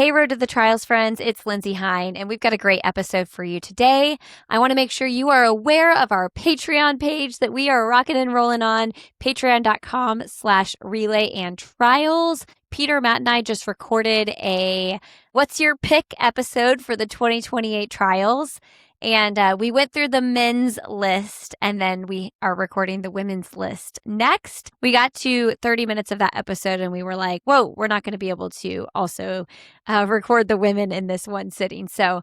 Hey, Road to the Trials friends, it's Lindsey Hine, and we've got a great episode for you today. I want to make sure you are aware of our Patreon page that we are rocking and rolling on, patreon.com/relay and trials. Peter, Matt, and I just recorded a What's Your Pick episode for the 2028 trials. And we went through the men's list, and then we are recording the women's list next. We got to 30 minutes of that episode, and we were like, whoa, we're not going to be able to also record the women in this one sitting. So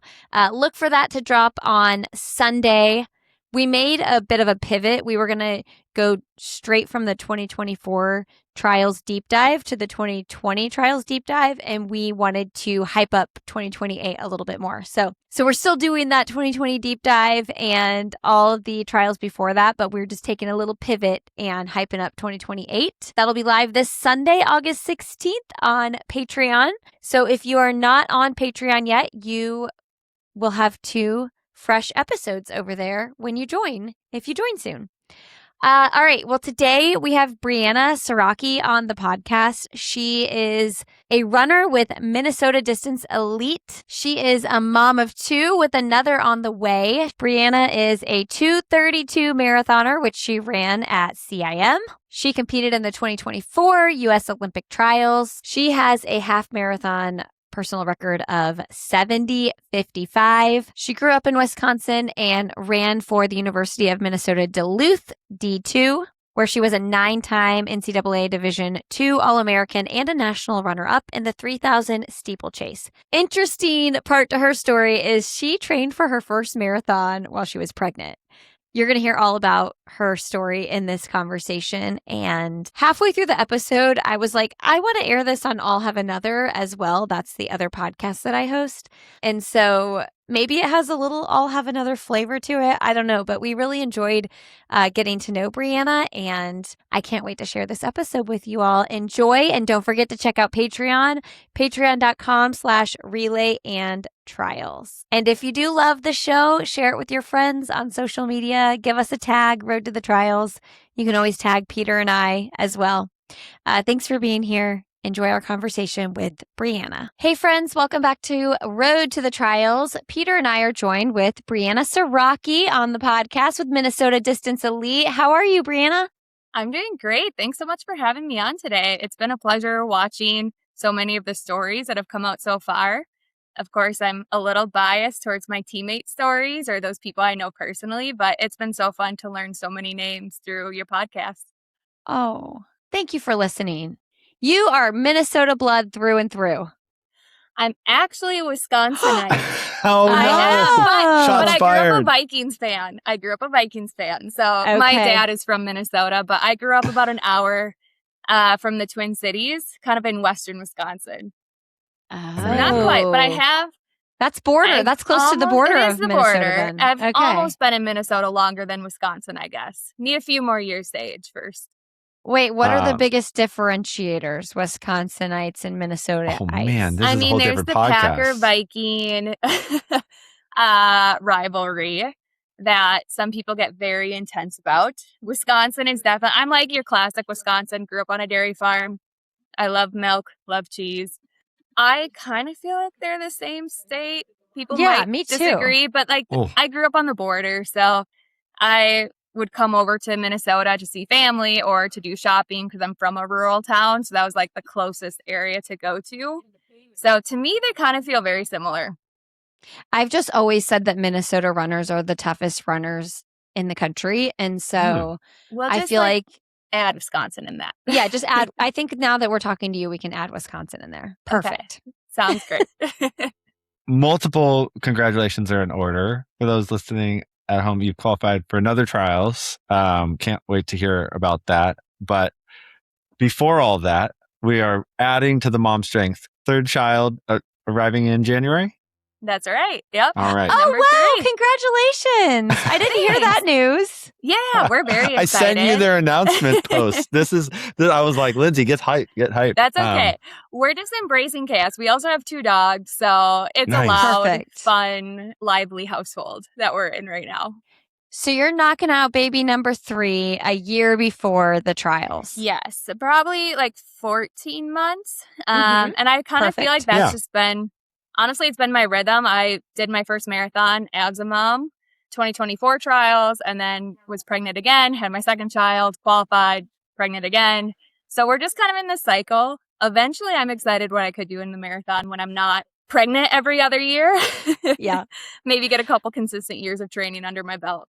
look for that to drop on Sunday. We made a bit of a pivot. We were going to go straight from the 2024 trials deep dive to the 2020 trials deep dive, and we wanted to hype up 2028 a little bit more. So we're still doing that 2020 deep dive and all of the trials before that, but we're just taking a little pivot and hyping up 2028. That'll be live this Sunday, August 16th on Patreon. So if you are not on Patreon yet, you will have 2 fresh episodes over there when you join, if you join soon. All right. Well, today we have Breanna Sieracki on the podcast. She is a runner with Minnesota Distance Elite. She is a mom of 2 with another on the way. Breanna is a 2:32 marathoner, which she ran at CIM. She competed in the 2024 U.S. Olympic Trials. She has a half marathon personal record of 70:55. She grew up in Wisconsin and ran for the University of Minnesota Duluth D2, where she was a 9-time NCAA Division II All-American and a national runner-up in the 3,000 steeplechase. Interesting part to her story is she trained for her first marathon while she was pregnant. You're going to hear all about her story in this conversation. And halfway through the episode, I was like, I want to air this on All Have Another as well. That's the other podcast that I host. And so maybe it has a little All Have Another flavor to it. I don't know. But we really enjoyed getting to know Breanna. And I can't wait to share this episode with you all. Enjoy. And don't forget to check out Patreon, patreon.com/relay and trials. And if you do love the show, share it with your friends on social media. Give us a tag, Road to the Trials. You can always tag Peter and I as well. Thanks for being here. Enjoy our conversation with Breanna. Hey friends, welcome back to Road to the Trials. Peter and I are joined with Breanna Sieracki on the podcast with Minnesota Distance Elite. How are you, Breanna? I'm doing great. Thanks so much for having me on today. It's been a pleasure watching so many of the stories that have come out so far. Of course, I'm a little biased towards my teammate stories or those people I know personally, but it's been so fun to learn so many names through your podcast. Oh, thank you for listening. You are Minnesota blood through and through. I'm actually a Wisconsinite. Oh, no. I am, but I grew fired. up a Vikings fan. So my dad is from Minnesota, but I grew up about an hour from the Twin Cities, kind of in western Wisconsin. Oh. Not quite, but I have. That's border. That's close to the border of Minnesota. Border. Then. I've Okay. almost been in Minnesota longer than Wisconsin, I guess. Need a few more years to age first. Wait, what are the biggest differentiators, Wisconsinites and Minnesota? Oh man, this is a whole there's different the podcast. Packer-Viking rivalry that some people get very intense about. Wisconsin is definitely, I'm like your classic Wisconsin, grew up on a dairy farm. I love milk, love cheese. I kind of feel like they're the same state. People might disagree, but I grew up on the border, so I would come over to Minnesota to see family or to do shopping because I'm from a rural town. So that was like the closest area to go to. So to me, they kind of feel very similar. I've just always said that Minnesota runners are the toughest runners in the country. And so I feel like add Wisconsin in that. Yeah, just add. I think now that we're talking to you, we can add Wisconsin in there. Perfect. Okay. Sounds great. Multiple congratulations are in order. For those listening at home, you've qualified for another trials. Can't wait to hear about that. But before all that, we are adding to the mom strength. 3rd child arriving in January? That's right. Yep. All right. Oh, wow. Congratulations. I didn't hear that news. Yeah, we're very excited. I sent you their announcement post. I was like, Lindsey, get hype. That's okay. We're just embracing chaos. We also have 2 dogs. So it's Nice. a loud, Perfect. fun, lively household that we're in right now. So you're knocking out baby number 3 a year before the trials. Yes, probably like 14 months. And I kind of feel like that's just been honestly, it's been my rhythm. I did my first marathon as a mom, 2024 trials, and then was pregnant again, had my second child, qualified, pregnant again. So we're just kind of in this cycle. Eventually, I'm excited what I could do in the marathon when I'm not pregnant every other year. Yeah. Maybe get a couple consistent years of training under my belt.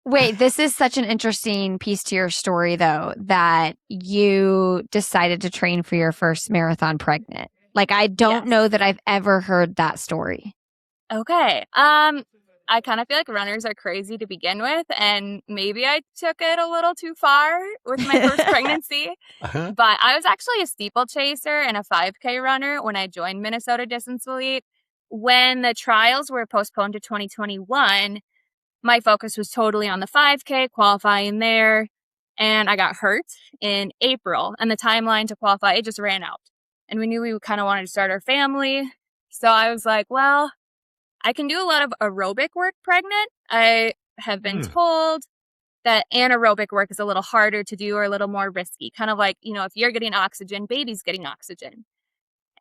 Wait, this is such an interesting piece to your story, though, that you decided to train for your first marathon pregnant. Like, I don't know that I've ever heard that story. Okay. I kind of feel like runners are crazy to begin with, and maybe I took it a little too far with my first pregnancy. But I was actually a steeplechaser and a 5K runner when I joined Minnesota Distance Elite. When the trials were postponed to 2021, my focus was totally on the 5K, qualifying there, and I got hurt in April, and the timeline to qualify, it just ran out. And we knew we kind of wanted to start our family. So I was like, well, I can do a lot of aerobic work pregnant. I have been told that anaerobic work is a little harder to do or a little more risky. Kind of like, if you're getting oxygen, baby's getting oxygen.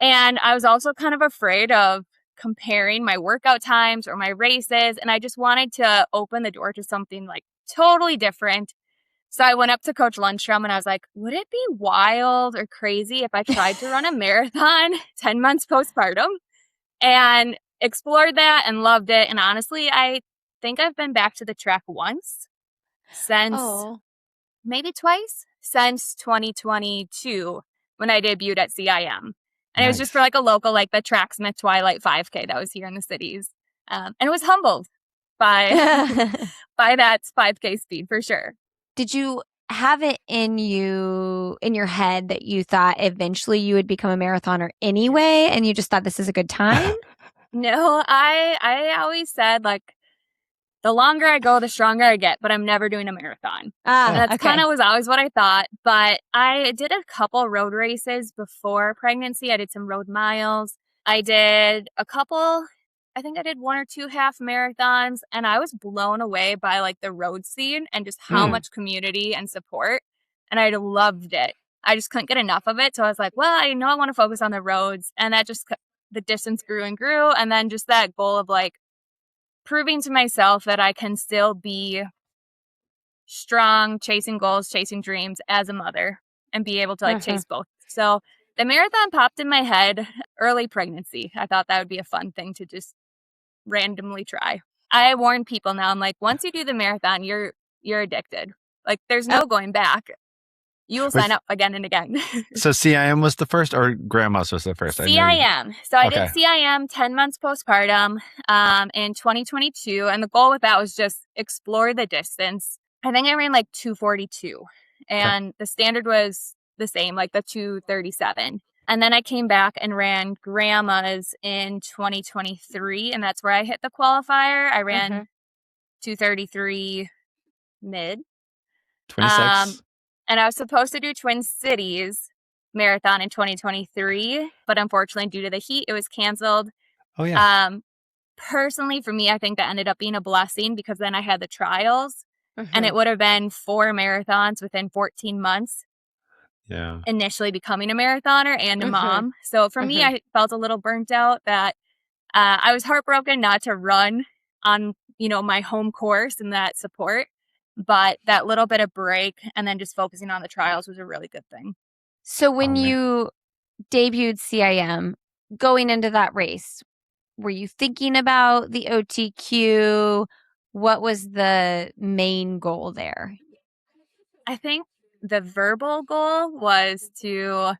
And I was also kind of afraid of comparing my workout times or my races. And I just wanted to open the door to something like totally different. So I went up to Coach Lundstrom and I was like, would it be wild or crazy if I tried to run a marathon 10 months postpartum? And explored that and loved it. And honestly, I think I've been back to the track once since maybe twice since 2022 when I debuted at CIM. And it was just for like a local, like the Tracksmith Twilight 5K that was here in the cities. And it was humbled by that 5K speed for sure. Did you have it in your head that you thought eventually you would become a marathoner anyway, and you just thought this is a good time? No, I always said like the longer I go, the stronger I get, but I'm never doing a marathon. That's kind of was always what I thought. But I did a couple road races before pregnancy. I did some road miles. I did a couple, I think I did 1 or 2 half marathons, and I was blown away by like the road scene and just how much community and support. And I loved it. I just couldn't get enough of it. So I was like, well, I know I want to focus on the roads. And that just, the distance grew and grew. And then just that goal of like proving to myself that I can still be strong, chasing goals, chasing dreams as a mother and be able to like chase both. So the marathon popped in my head early pregnancy. I thought that would be a fun thing to just randomly try. I warn people now, I'm like, once you do the marathon, you're addicted. Like there's no going back. You will sign up again and again. So CIM was the first or Grandma's was the first? CIM. So I did CIM 10 months postpartum in 2022. And the goal with that was just explore the distance. I think I ran like 242 and the standard was the same, like the 237. And then I came back and ran Grandma's in 2023. And that's where I hit the qualifier. I ran 233 mid. 26. And I was supposed to do Twin Cities marathon in 2023, but unfortunately, due to the heat, it was canceled. Oh, yeah. Personally, for me, I think that ended up being a blessing because then I had the trials and it would have been 4 marathons within 14 months. Yeah. Initially becoming a marathoner and a mom. So for me, I felt a little burnt out that I was heartbroken not to run on, my home course and that support. But that little bit of break and then just focusing on the trials was a really good thing. So when you debuted CIM, going into that race, were you thinking about the OTQ? What was the main goal there? I think the verbal goal was to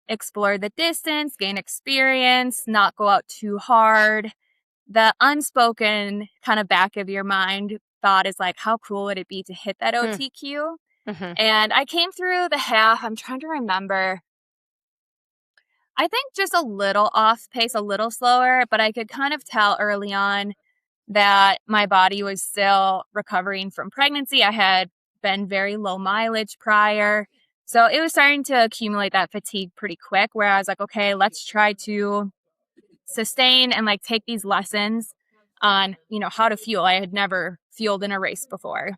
explore the distance, gain experience, not go out too hard. The unspoken kind of back of your mind thought is like, how cool would it be to hit that OTQ? And I came through the half. I'm trying to remember. I think just a little off pace, a little slower, but I could kind of tell early on that my body was still recovering from pregnancy. I had been very low mileage prior. So it was starting to accumulate that fatigue pretty quick where I was like, okay, let's try to sustain and like take these lessons on, how to fuel. I had never fueled in a race before.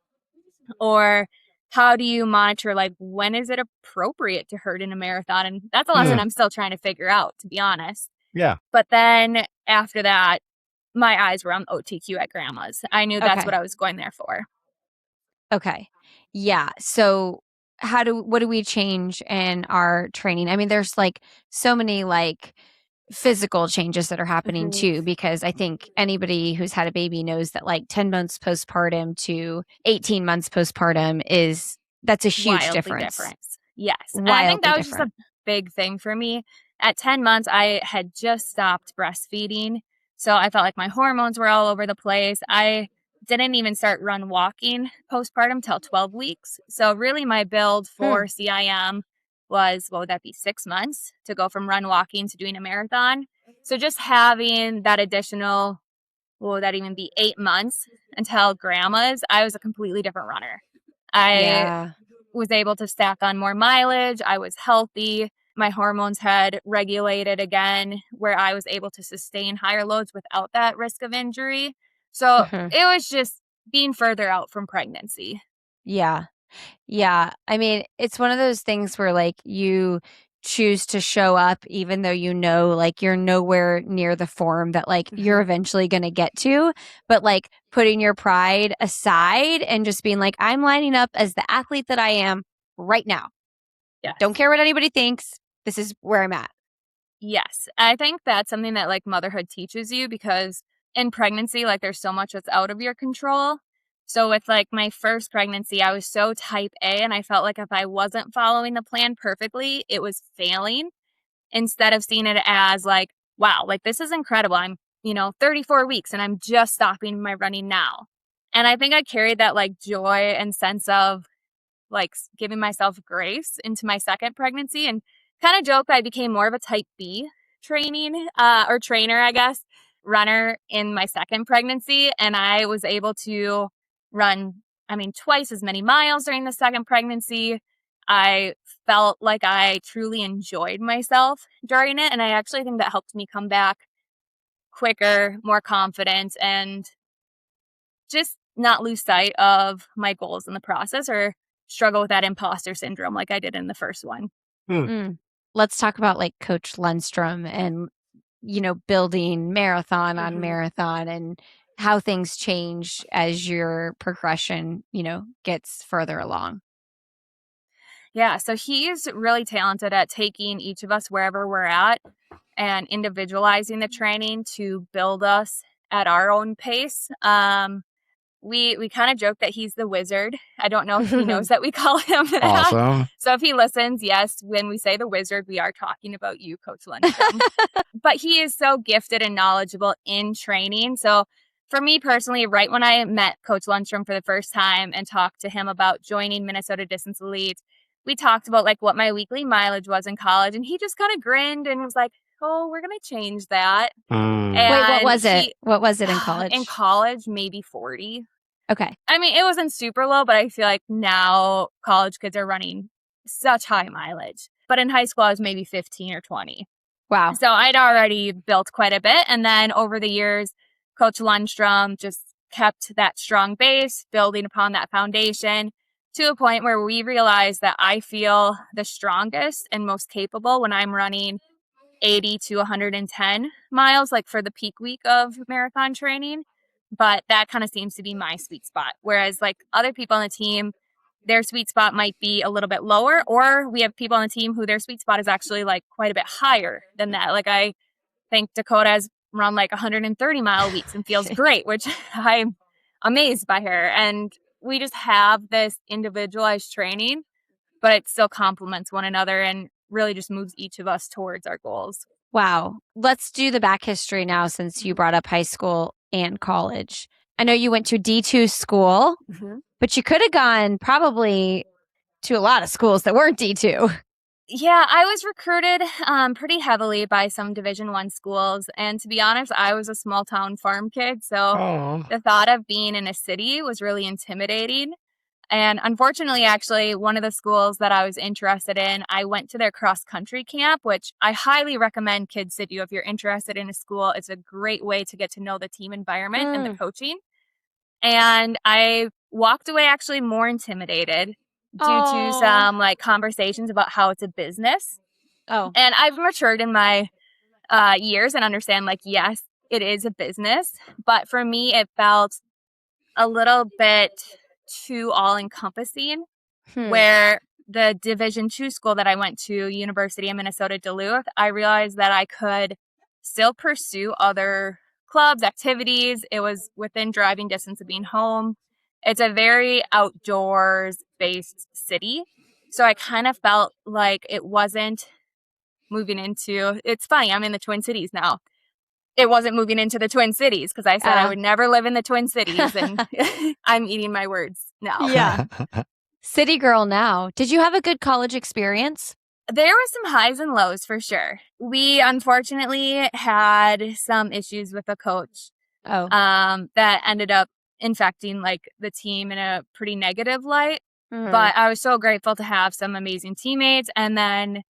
Or how do you monitor, like, when is it appropriate to hurt in a marathon? And that's a lesson I'm still trying to figure out, to be honest. Yeah. But then after that, my eyes were on OTQ at grandma's. I knew that's Okay. what I was going there for. Okay. Yeah. So what do we change in our training? I mean, there's like so many like physical changes that are happening too, because I think anybody who's had a baby knows that like 10 months postpartum to 18 months postpartum that's a huge Wildly difference. different. Yes. And I think Wildly that was just different. a big thing for me. At 10 months, I had just stopped breastfeeding. So I felt like my hormones were all over the place. I didn't even start run walking postpartum till 12 weeks. So really my build for CIM was, what would that be, 6 months to go from run walking to doing a marathon. So just having that additional, what would that even be, 8 months until grandma's, I was a completely different runner. I was able to stack on more mileage. I was healthy. My hormones had regulated again, where I was able to sustain higher loads without that risk of injury. So it was just being further out from pregnancy. Yeah. Yeah. I mean, it's one of those things where like you choose to show up even though you know like you're nowhere near the form that like you're eventually going to get to, but like putting your pride aside and just being like, I'm lining up as the athlete that I am right now. Yes. Don't care what anybody thinks. This is where I'm at. Yes. I think that's something that like motherhood teaches you, because in pregnancy, like there's so much that's out of your control. So with like my first pregnancy, I was so type A, and I felt like if I wasn't following the plan perfectly, it was failing, instead of seeing it as like, wow, like this is incredible. I'm, 34 weeks and I'm just stopping my running now. And I think I carried that like joy and sense of like giving myself grace into my second pregnancy, and kind of joke I became more of a type B trainer, I guess, runner in my second pregnancy. And I was able to run, twice as many miles during the second pregnancy. I felt like I truly enjoyed myself during it. And I actually think that helped me come back quicker, more confident, and just not lose sight of my goals in the process, or struggle with that imposter syndrome like I did in the first one. Let's talk about like Coach Lundstrom and, building marathon on marathon and how things change as your progression, gets further along. Yeah, so he's really talented at taking each of us wherever we're at and individualizing the training to build us at our own pace. We kind of joke that he's the wizard. I don't know if he knows that we call him that. Awesome. So if he listens, yes, when we say the wizard, we are talking about you, Coach Lundstrom. But he is so gifted and knowledgeable in training. So for me personally, right when I met Coach Lundstrom for the first time and talked to him about joining Minnesota Distance Elite, we talked about like what my weekly mileage was in college. And he just kind of grinned and was like, oh, we're going to change that. Wait, what was it? What was it in college? In college, maybe 40. Okay. It wasn't super low, but I feel like now college kids are running such high mileage. But in high school, I was maybe 15 or 20. Wow. So I'd already built quite a bit. And then over the years, Coach Lundstrom just kept that strong base, building upon that foundation to a point where we realized that I feel the strongest and most capable when I'm running 80 to 110 miles, like for the peak week of marathon training. But that kind of seems to be my sweet spot. Whereas like other people on the team, their sweet spot might be a little bit lower, or we have people on the team who their sweet spot is actually like quite a bit higher than that. Like I think Dakota has run like 130 mile weeks and feels great, which I'm amazed by her. And we just have this individualized training, but it still complements one another and really just moves each of us towards our goals. Wow. Let's do the back history now, since you brought up high school and college. I know you went to D2 school, but you could have gone probably to a lot of schools that weren't D2. Yeah, I was recruited pretty heavily by some Division I schools. And to be honest, I was a small town farm kid. So the thought of being in a city was really intimidating. And unfortunately, actually, one of the schools that I was interested in, I went to their cross country camp, which I highly recommend kids to do if you're interested in a school. It's a great way to get to know the team environment and the coaching. And I walked away actually more intimidated due to some like conversations about how it's a business. And I've matured in my years and understand, like, yes, it is a business. But for me, it felt a little bit too all-encompassing, where the Division II school that I went to, University of Minnesota Duluth, I realized that I could still pursue other clubs, activities. It was within driving distance of being home. It's a very outdoors-based city. So I kind of felt like it wasn't moving into, it's funny, I'm in the Twin Cities now. It wasn't moving into the Twin Cities because I said I would never live in the Twin Cities, and I'm eating my words now. Yeah. City girl now. Did you have a good college experience? There were some highs and lows for sure. We unfortunately had some issues with a coach that ended up infecting like the team in a pretty negative light. But I was so grateful to have some amazing teammates, and then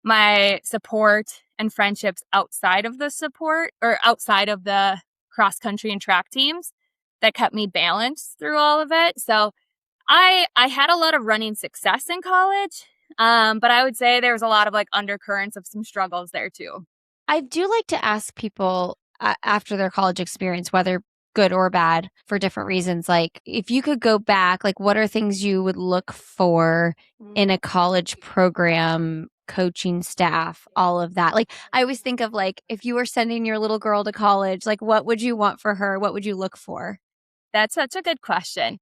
my support and friendships outside of the support or outside of the cross country and track teams that kept me balanced through all of it. So I had a lot of running success in college, but I would say there was a lot of like undercurrents of some struggles there too. I do like to ask people after their college experience, whether good or bad for different reasons, like if you could go back, like what are things you would look for in a college program, coaching staff, all of that? Like I always think of like if you were sending your little girl to college, like what would you want for her? What would you look for? That's such a good question.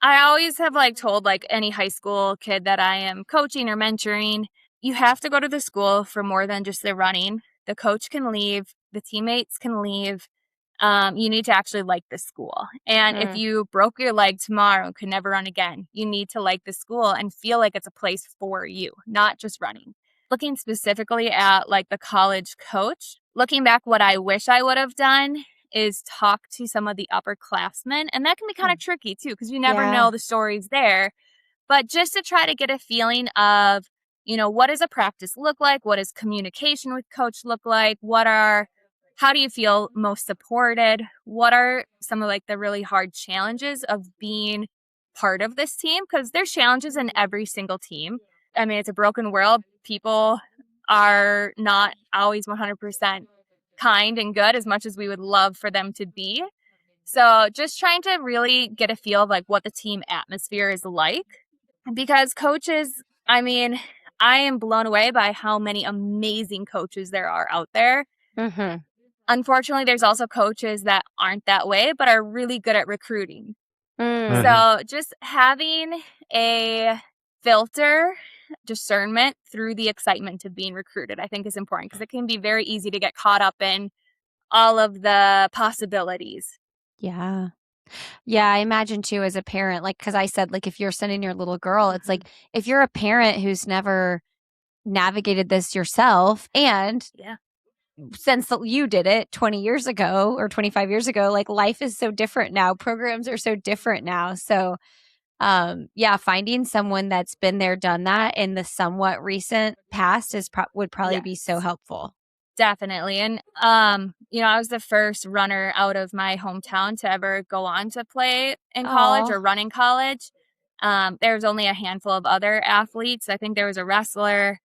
I always have like told like any high school kid that I am coaching or mentoring, you have to go to the school for more than just the running. The coach can leave, the teammates can leave. You need to actually like the school. And if you broke your leg tomorrow and could never run again, you need to like the school and feel like it's a place for you, not just running. Looking specifically at like the college coach, looking back, what I wish I would have done is talk to some of the upperclassmen. And that can be kind of tricky too, because you never know the stories there. But just to try to get a feeling of, you know, what does a practice look like? What does communication with coach look like? How do you feel most supported? What are some of like the really hard challenges of being part of this team? Because there's challenges in every single team. I mean, it's a broken world. People are not always 100% kind and good as much as we would love for them to be. So just trying to really get a feel of like what the team atmosphere is like. Because coaches, I mean, I am blown away by how many amazing coaches there are out there. Unfortunately, there's also coaches that aren't that way, but are really good at recruiting. So just having a filter, discernment through the excitement of being recruited, I think is important, because it can be very easy to get caught up in all of the possibilities. Yeah. Yeah, I imagine too as a parent, like, because I said, like, if you're sending your little girl, it's like, if you're a parent who's never navigated this yourself, and since you did it 20 years ago or 25 years ago, like, life is so different now. Programs are so different now. So, finding someone that's been there, done that in the somewhat recent past would probably be so helpful. Definitely. And, I was the first runner out of my hometown to ever go on to play in college or run in college. There was only a handful of other athletes. I think there was a wrestler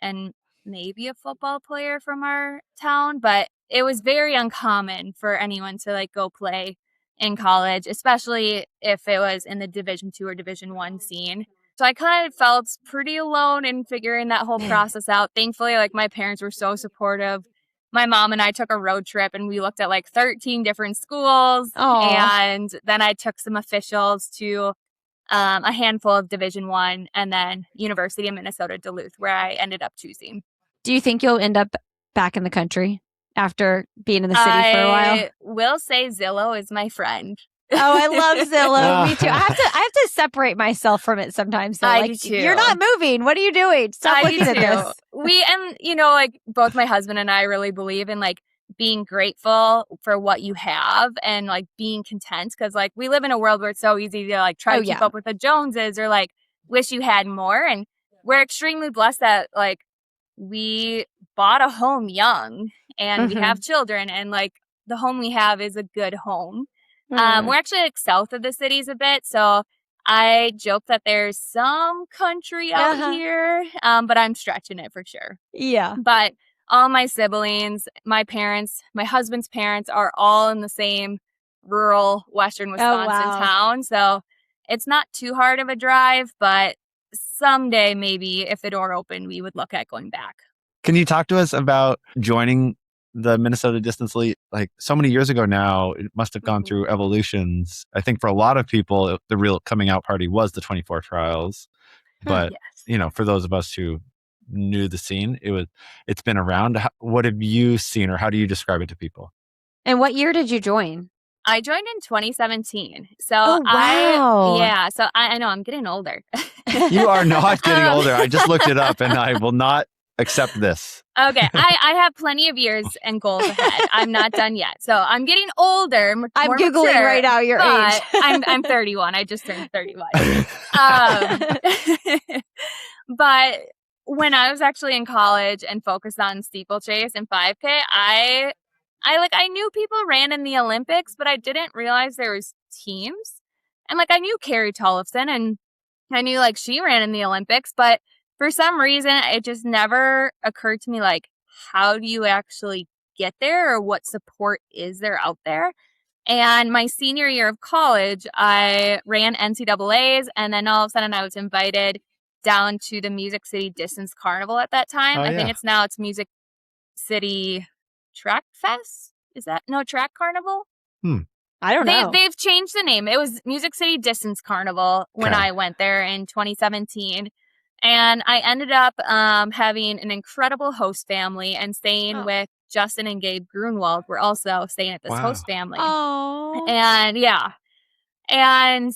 and maybe a football player from our town, but it was very uncommon for anyone to like go play in college, especially if it was in the Division II or Division I scene. So I kind of felt pretty alone in figuring that whole process out. Thankfully, like my parents were so supportive. My mom and I took a road trip and we looked at like 13 different schools. And then I took some officials to a handful of Division I and then University of Minnesota Duluth, where I ended up choosing. Do you think you'll end up back in the country after being in the city for a while? I will say Zillow is my friend. Oh, I love Zillow. Me too. I have to separate myself from it sometimes. Though. I do too. You're not moving. What are you doing? Stop looking at this. Like both my husband and I really believe in like being grateful for what you have and like being content, because like we live in a world where it's so easy to like try to keep up with the Joneses or like wish you had more. And we're extremely blessed that like we bought a home young and we have children, and like the home we have is a good home. We're actually like south of the cities a bit, so I joke that there's some country out here, but I'm stretching it for sure. Yeah. But all my siblings, my parents, my husband's parents are all in the same rural Western Wisconsin town. So it's not too hard of a drive, but someday maybe if the door opened, we would look at going back. Can you talk to us about joining the Minnesota Distance Elite? Like so many years ago now, it must have gone through evolutions. I think for a lot of people, the real coming out party was the 24 trials. But, for those of us who knew the scene, it's been around. What have you seen, or how do you describe it to people? And what year did you join? I joined in 2017. So wow. So I know I'm getting older. You are not getting older. I just looked it up and I will not accept this. Okay. I have plenty of years and goals ahead. I'm not done yet. So I'm getting older. I'm Googling mature, right now your age. I'm 31. I just turned 31. But when I was actually in college and focused on steeplechase and 5K, I knew people ran in the Olympics, but I didn't realize there was teams. And I knew Carrie Tollefson and I knew she ran in the Olympics, but for some reason it just never occurred to me how do you actually get there or what support is there out there? And my senior year of college, I ran NCAAs, and then all of a sudden I was invited down to the Music City Distance Carnival at that time. I think it's Music City Track Fest? Is that Track Carnival? I don't know. They've changed the name. It was Music City Distance Carnival when I went there in 2017. And I ended up having an incredible host family and staying with Justin and Gabe Grunwald. We're also staying at this host family. Oh. And and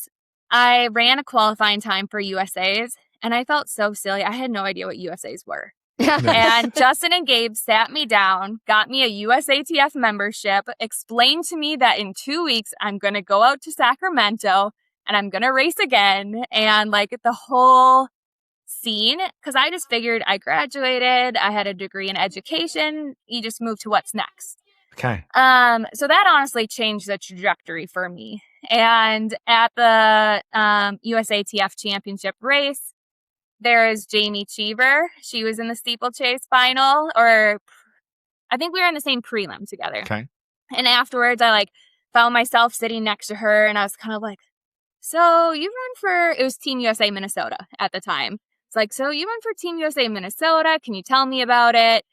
I ran a qualifying time for USAs and I felt so silly. I had no idea what USAs were. And Justin and Gabe sat me down, got me a USATF membership, explained to me that in 2 weeks, I'm going to go out to Sacramento and I'm going to race again. And the whole scene, because I just figured I graduated, I had a degree in education, you just move to what's next. Okay. So that honestly changed the trajectory for me. And at the USATF championship race, there is Jamie Cheever. She was in the steeplechase final, or I think we were in the same prelim together. Okay. And afterwards, I found myself sitting next to her, and I was kind of so you run for, it was Team USA Minnesota at the time. It's so you run for Team USA Minnesota. Can you tell me about it?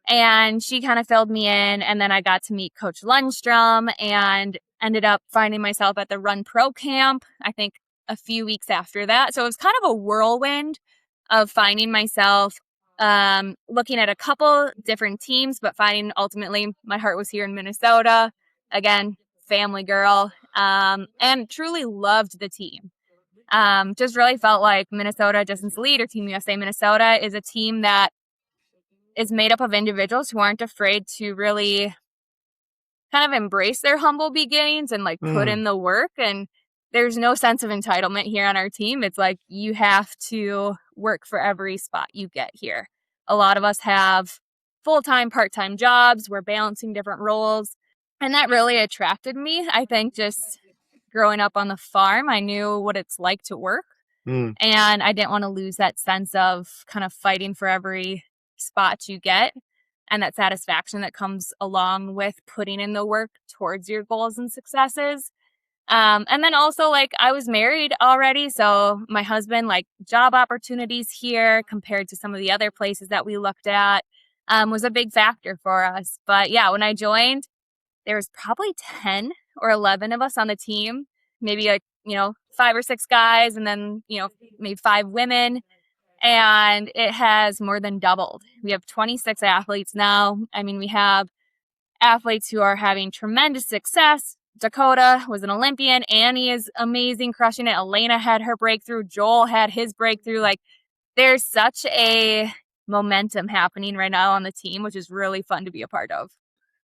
And she kind of filled me in. And then I got to meet Coach Lundstrom and ended up finding myself at the Run Pro camp, I think a few weeks after that. So it was kind of a whirlwind of finding myself looking at a couple different teams, but finding ultimately my heart was here in Minnesota. Again, family girl, and truly loved the team. Just really felt like Minnesota Distance Elite or Team USA Minnesota is a team that is made up of individuals who aren't afraid to really kind of embrace their humble beginnings and put in the work. And there's no sense of entitlement here on our team. It's you have to work for every spot you get here. A lot of us have full-time, part-time jobs. We're balancing different roles. And that really attracted me. I think just growing up on the farm, I knew what it's like to work. And I didn't want to lose that sense of kind of fighting for every spot you get and that satisfaction that comes along with putting in the work towards your goals and successes. And then also I was married already. So my husband, job opportunities here compared to some of the other places that we looked at was a big factor for us. But yeah, when I joined, there was probably 10 or 11 of us on the team, maybe 5 or 6 guys and then, maybe 5 women. And it has more than doubled. We have 26 athletes now. I mean, we have athletes who are having tremendous success. Dakota was an Olympian. Annie is amazing, crushing it. Elena had her breakthrough. Joel had his breakthrough. There's such a momentum happening right now on the team, which is really fun to be a part of.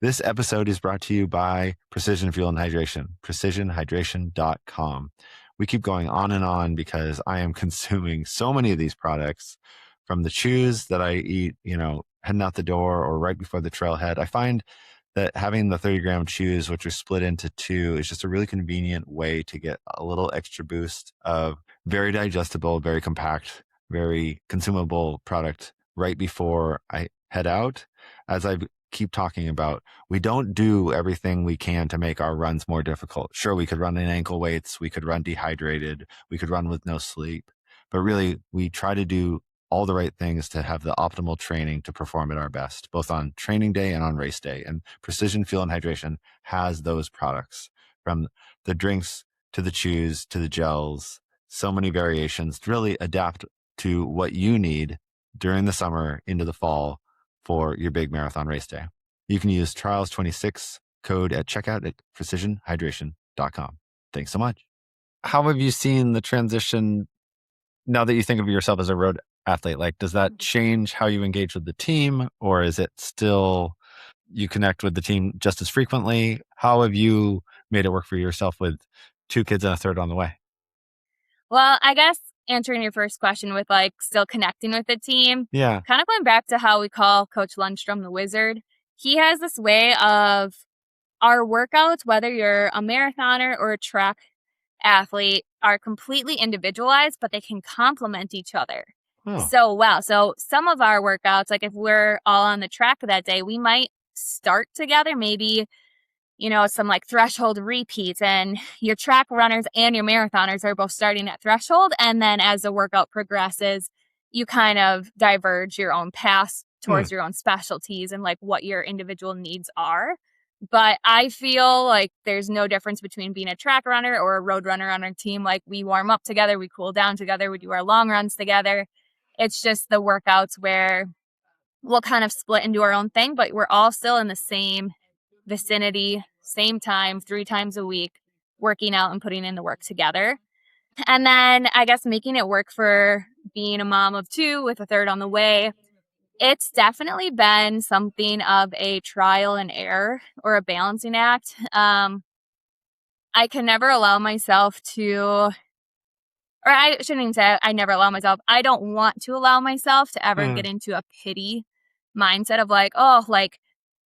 This episode is brought to you by Precision Fuel and Hydration, precisionhydration.com. We keep going on because I am consuming so many of these products, from the chews that I eat, heading out the door or right before the trailhead. I find that having the 30-gram chews, which are split into 2, is just a really convenient way to get a little extra boost of very digestible, very compact, very consumable product right before I head out. as I keep talking about, we don't do everything we can to make our runs more difficult. Sure, we could run in ankle weights, we could run dehydrated, we could run with no sleep, but really we try to do all the right things to have the optimal training to perform at our best, both on training day and on race day. And Precision Fuel and Hydration has those products, from the drinks to the chews to the gels, so many variations to really adapt to what you need during the summer into the fall for your big marathon race day. You can use Trials26 code at checkout at precisionhydration.com. Thanks so much. How have you seen the transition now that you think of yourself as a road athlete? Like, does that change how you engage with the team, or is it still you connect with the team just as frequently? How have you made it work for yourself with 2 kids and a third on the way? Well, I guess answering your first question with like still connecting with the team, Yeah. kind of going back to how we call Coach Lundstrom the wizard. He has this way of our workouts, whether you're a marathoner or a track athlete, are completely individualized, but they can complement each other so well. So some of our workouts, like if we're all on the track that day, we might start together, maybe, you know, some like threshold repeats, and your track runners and your marathoners are both starting at threshold. And then as the workout progresses, you kind of diverge your own paths towards your own specialties and like what your individual needs are. But I feel like there's no difference between being a track runner or a road runner on our team. Like, we warm up together, we cool down together, we do our long runs together. It's just the workouts where we'll kind of split and do our own thing, but we're all still in the same vicinity, same time, 3 times a week, working out and putting in the work together. And then I guess making it work for being a mom of 2 with a third on the way. It's definitely been something of a trial and error or a balancing act. I can never allow myself to, or I shouldn't even say I never allow myself. I don't want to allow myself to ever get into a pity mindset of like, oh, like,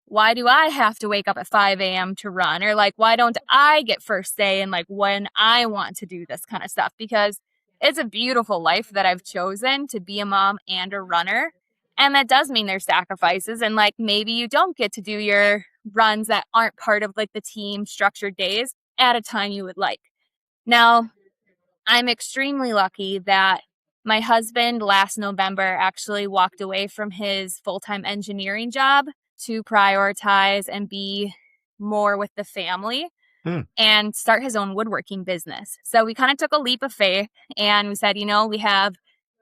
why do I have to wake up at 5 a.m. to run? Or like, why don't I get first say and like when I want to do this kind of stuff? Because it's a beautiful life that I've chosen to be a mom and a runner. And that does mean there's sacrifices. And like, maybe you don't get to do your runs that aren't part of like the team structured days at a time you would like. Now, I'm extremely lucky that my husband last November actually walked away from his full-time engineering job to prioritize and be more with the family and start his own woodworking business. So we kind of took a leap of faith and we said, you know, we have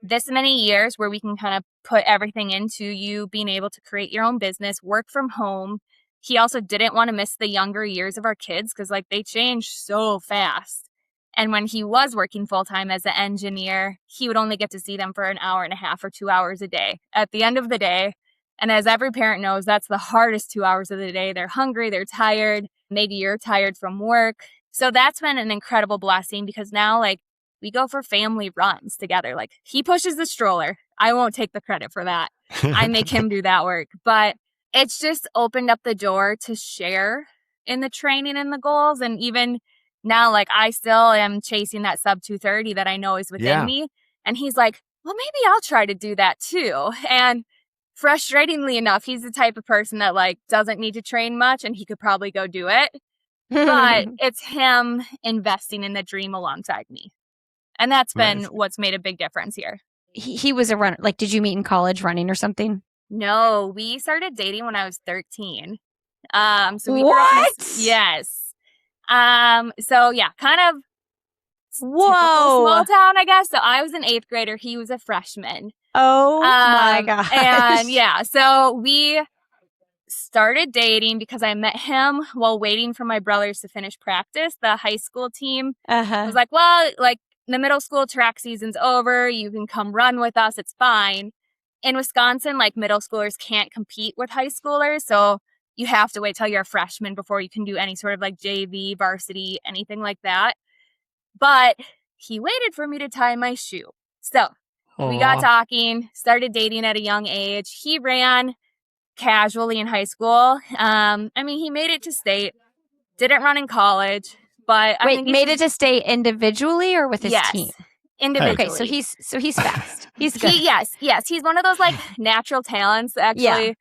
this many years where we can kind of put everything into you being able to create your own business, work from home. He also didn't want to miss the younger years of our kids because like they change so fast. And when he was working full-time as an engineer, he would only get to see them for an hour and a half or 2 hours a day at the end of the day. And as every parent knows, that's the hardest 2 hours of the day. They're hungry, they're tired. Maybe you're tired from work. So that's been an incredible blessing because now like we go for family runs together. Like, he pushes the stroller. I won't take the credit for that. I make him do that work. But it's just opened up the door to share in the training and the goals. And even now, like, I still am chasing that sub 230 that I know is within me. And he's like, well, maybe I'll try to do that too. And frustratingly enough, he's the type of person that like doesn't need to train much and he could probably go do it. But it's him investing in the dream alongside me. And that's been what's made a big difference here. He was a runner. Like, did you meet in college running or something? No, we started dating when I was 13. So we what? Yes. So yeah, kind of whoa, small town, I guess. So I was an 8th grader. He was a freshman. Oh my gosh. And yeah, so we started dating because I met him while waiting for my brothers to finish practice. The high school team was like, well, like, the middle school track season's over. You can come run with us. It's fine. In Wisconsin, like, middle schoolers can't compete with high schoolers. So you have to wait till you're a freshman before you can do any sort of like JV, varsity, anything like that. But he waited for me to tie my shoe. So we got talking, started dating at a young age. He ran casually in high school. I mean, he made it to state, didn't run in college. But wait, made it to state individually or with his team? Individually. Okay, so he's fast. He's good. Yes. He's one of those like natural talents. Actually,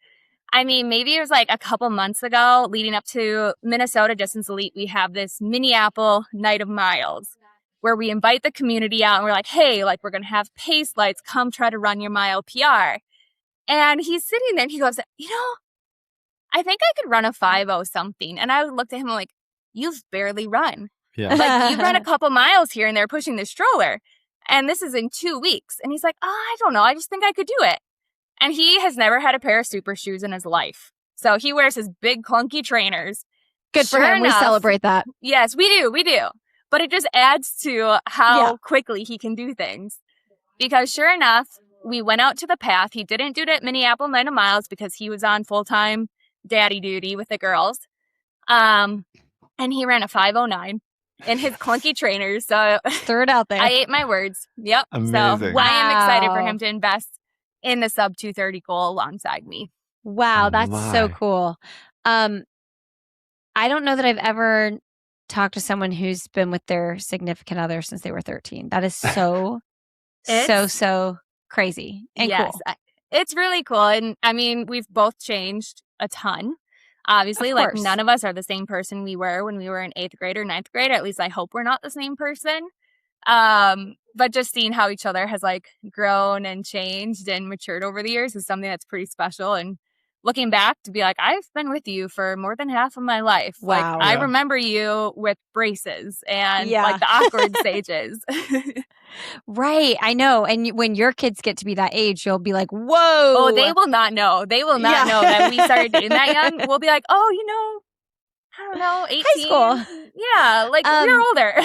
I mean, maybe it was like a couple months ago leading up to Minnesota Distance Elite. We have this Minneapolis Night of Miles where we invite the community out and we're like, hey, like we're going to have pace lights. Come try to run your mile PR. And he's sitting there and he goes, I think I could run a 5:0 something. And I looked at him like, you've barely run. Yeah. Like you run a couple miles here and there pushing the stroller. And this is in 2 weeks. And he's like, I don't know. I just think I could do it. And he has never had a pair of super shoes in his life. So he wears his big clunky trainers. Good for him. We celebrate that. Yes, we do. But it just adds to how quickly he can do things. Because sure enough, we went out to the path. He didn't do it at Minneapolis 9 miles because he was on full-time daddy duty with the girls. And he ran a 5:09 in his clunky trainers. So throw it out there. I ate my words. Yep. Amazing. So I am excited for him to invest in the sub 2:30 goal alongside me. Wow, Oh, that's so my. cool. I don't know that I've ever talked to someone who's been with their significant other since they were 13. That is so crazy and cool. It's really cool. And I mean, we've both changed a ton. Obviously, like none of us are the same person we were when we were in 8th grade or 9th grade. At least I hope we're not the same person. But just seeing how each other has like grown and changed and matured over the years is something that's pretty special. And looking back to be like, I've been with you for more than half of my life. Wow. Like I remember you with braces and like the awkward stages. Right. I know. And when your kids get to be that age, you'll be like, whoa. Oh, they will not know. They will not know that we started dating that young. We'll be like, oh, I don't know, 18. High school. Yeah. Like we're older.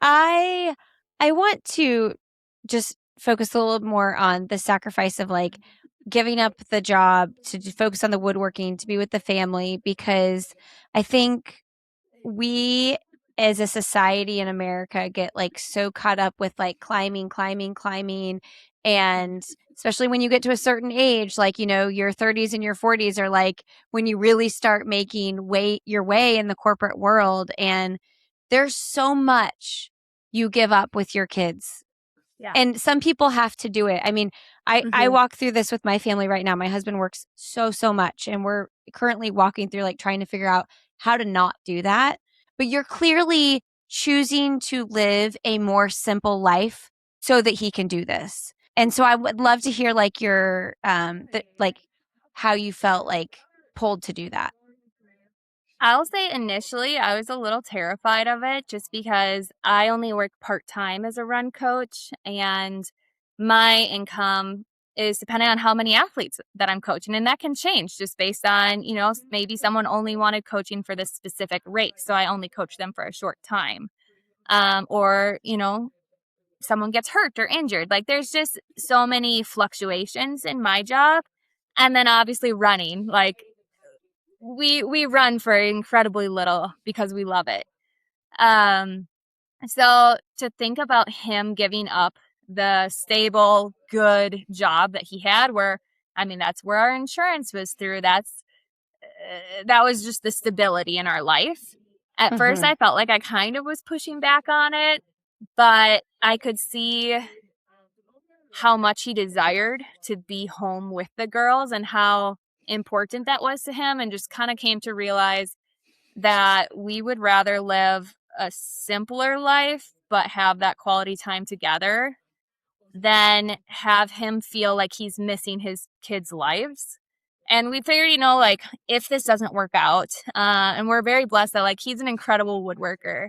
I want to just focus a little more on the sacrifice of like giving up the job to focus on the woodworking, to be with the family, because I think we as a society in America get like so caught up with like climbing. And especially when you get to a certain age, like, your 30s and your 40s are like when you really start making your way in the corporate world. And there's so much you give up with your kids. Yeah. And some people have to do it. I mean, I walk through this with my family right now. My husband works so much, and we're currently walking through like trying to figure out how to not do that. But you're clearly choosing to live a more simple life so that he can do this. And so I would love to hear like your like how you felt like pulled to do that. I'll say initially I was a little terrified of it just because I only work part-time as a run coach, and my income is dependent on how many athletes that I'm coaching. And that can change just based on, maybe someone only wanted coaching for this specific race. So I only coach them for a short time. Or, someone gets hurt or injured. Like there's just so many fluctuations in my job. And then obviously running, like we run for incredibly little because we love it. So to think about him giving up the stable, good job that he had, that's where our insurance was through. That was just the stability in our life. At first, I felt like I kind of was pushing back on it, but I could see how much he desired to be home with the girls and how important that was to him, and just kind of came to realize that we would rather live a simpler life but have that quality time together than have him feel like he's missing his kids' lives. And we figured, like if this doesn't work out, and we're very blessed that like he's an incredible woodworker,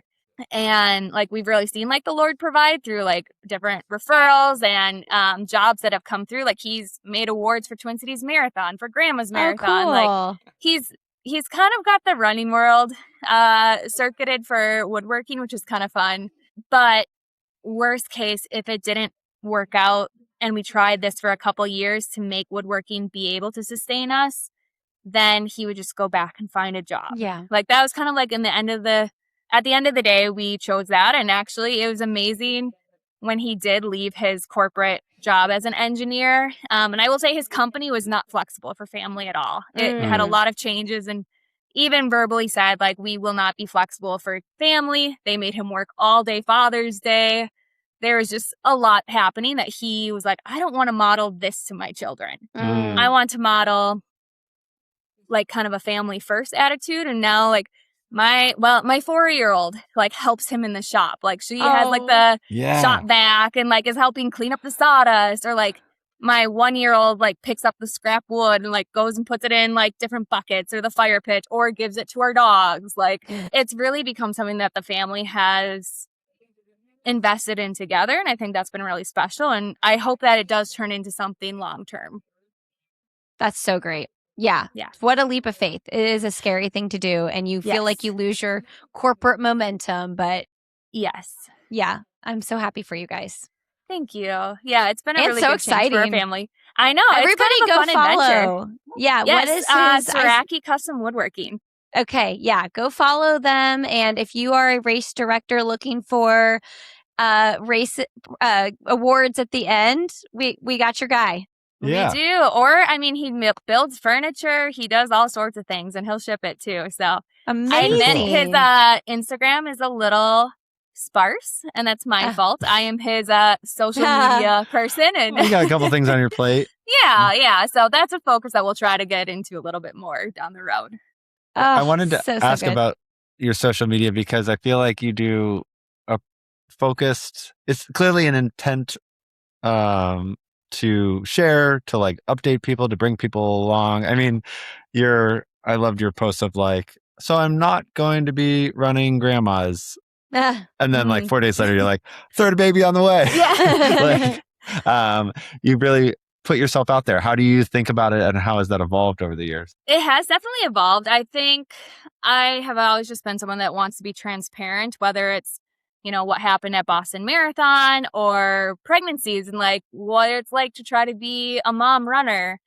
and like we've really seen like the Lord provide through like different referrals and jobs that have come through. Like he's made awards for Twin Cities Marathon, for Grandma's Marathon. Oh, cool. Like he's kind of got the running world circuited for woodworking, which is kind of fun. But worst case, if it didn't work out and we tried this for a couple years to make woodworking be able to sustain us, then he would just go back and find a job. Yeah. Like that was kind of like at the end of the day, we chose that. And actually it was amazing when he did leave his corporate job as an engineer. And I will say his company was not flexible for family at all. It had a lot of changes, and even verbally said, like, we will not be flexible for family. They made him work all day Father's Day. There was just a lot happening that he was like, I don't want to model this to my children. I want to model like kind of a family first attitude. And now like my 4-year-old like helps him in the shop. Like she has like the shop vac and like is helping clean up the sawdust, or like my 1-year-old like picks up the scrap wood and like goes and puts it in like different buckets or the fire pit, or gives it to our dogs. Like it's really become something that the family has invested in together. And I think that's been really special. And I hope that it does turn into something long-term. That's so great. Yeah. Yeah. What a leap of faith. It is a scary thing to do. And you feel like you lose your corporate momentum. But yes. Yeah, I'm so happy for you guys. Thank you. Yeah, it's been a really so good exciting change for our family. I know. Everybody it's kind of go a fun follow. Adventure. Yeah. Yes, what is his Sieracki Custom Woodworking. Okay. Yeah. Go follow them. And if you are a race director looking for race awards at the end, we got your guy. Yeah. We do. Or, I mean, he builds furniture. He does all sorts of things, and he'll ship it too. So amazing. I admit his Instagram is a little sparse, and that's my fault. I am his social media person. And you got a couple things on your plate. Yeah. So that's a focus that we'll try to get into a little bit more down the road. I wanted to ask about your social media, because I feel like you do a focused, it's clearly an intent to share, to like update people, to bring people along. I mean, I loved your post of like, so I'm not going to be running grandma's. And then like 4 days later, you're like, third baby on the way. Yeah. You really put yourself out there. How do you think about it, and how has that evolved over the years? It has definitely evolved. I think I have always just been someone that wants to be transparent, whether it's, what happened at Boston Marathon or pregnancies and like what it's like to try to be a mom runner.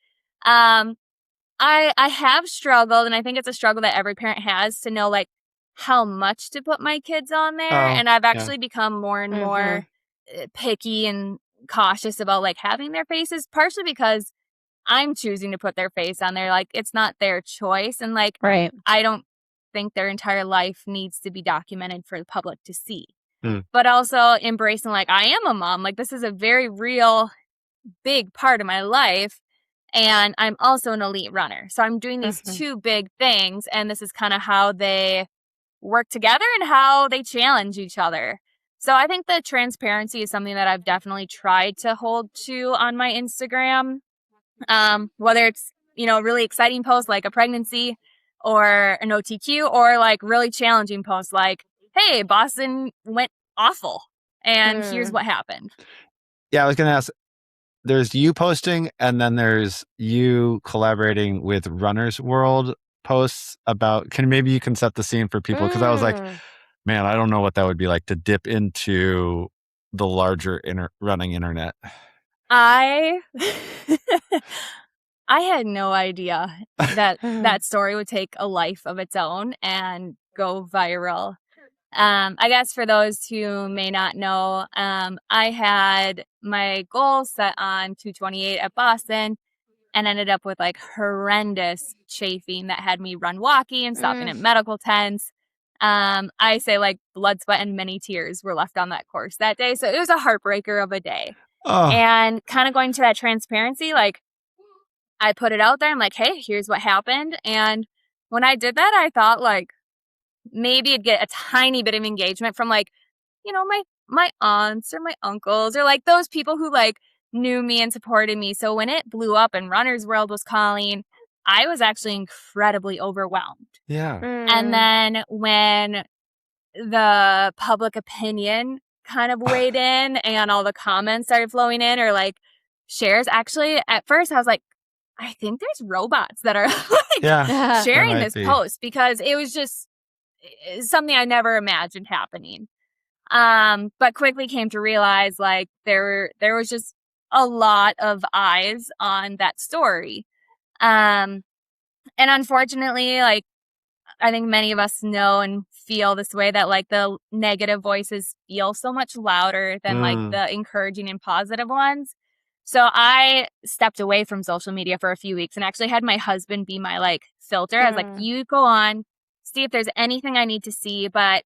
I have struggled, and I think it's a struggle that every parent has, to know like how much to put my kids on there. And I've actually become more and more picky and cautious about like having their faces, partially because I'm choosing to put their face on there. Like it's not their choice. And like, I don't think their entire life needs to be documented for the public to see. But also embracing like, I am a mom. Like this is a very real, big part of my life. And I'm also an elite runner. So I'm doing these two big things. And this is kind of how they work together and how they challenge each other. So I think the transparency is something that I've definitely tried to hold to on my Instagram. Whether it's, really exciting posts like a pregnancy or an OTQ, or like really challenging posts like, hey, Boston went awful and here's what happened. Yeah, I was going to ask, there's you posting, and then there's you collaborating with Runner's World posts about, maybe you can set the scene for people, because I was like, man, I don't know what that would be like to dip into the larger running internet. I had no idea that story would take a life of its own and go viral. I guess for those who may not know, I had my goal set on 2:28 at Boston and ended up with like horrendous chafing that had me run walkie and stopping at medical tents. I say like blood, sweat, and many tears were left on that course that day. So it was a heartbreaker of a day. And kind of going to that transparency, like I put it out there. I'm like, hey, here's what happened. And when I did that, I thought like maybe it'd get a tiny bit of engagement from like, my aunts or my uncles or like those people who like knew me and supported me. So when it blew up and Runner's World was calling, I was actually incredibly overwhelmed. Yeah. And then when the public opinion kind of weighed in and all the comments started flowing in, or like shares, actually at first I was like, I think there's robots that are like sharing this post, because it was just something I never imagined happening. But quickly came to realize like there was just a lot of eyes on that story. And unfortunately, like I think many of us know and feel this way, that like the negative voices feel so much louder than like the encouraging and positive ones. So I stepped away from social media for a few weeks and actually had my husband be my like filter. I was like, you go on, see if there's anything I need to see. But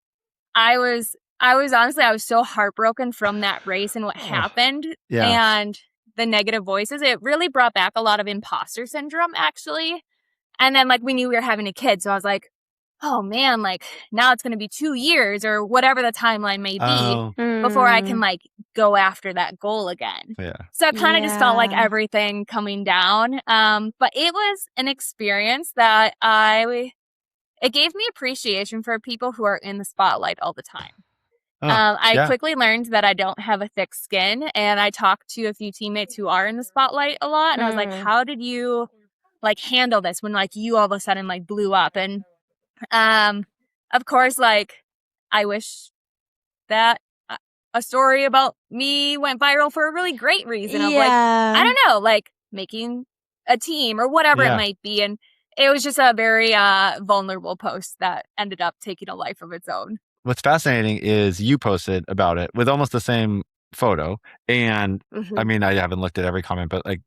I was honestly, I was so heartbroken from that race and what happened and the negative voices. It really brought back a lot of imposter syndrome, actually. And then like we knew we were having a kid. So I was like, oh man, like now it's going to be 2 years or whatever the timeline may be before I can like go after that goal again. Yeah. So I kind of just felt like everything coming down. But it was an experience that it gave me appreciation for people who are in the spotlight all the time. I quickly learned that I don't have a thick skin, and I talked to a few teammates who are in the spotlight a lot. And I was like, how did you like handle this when like you all of a sudden like blew up? And of course, like I wish that a story about me went viral for a really great reason of like, I don't know, like making a team or whatever it might be. And it was just a very vulnerable post that ended up taking a life of its own. What's fascinating is you posted about it with almost the same photo. And I mean, I haven't looked at every comment, but like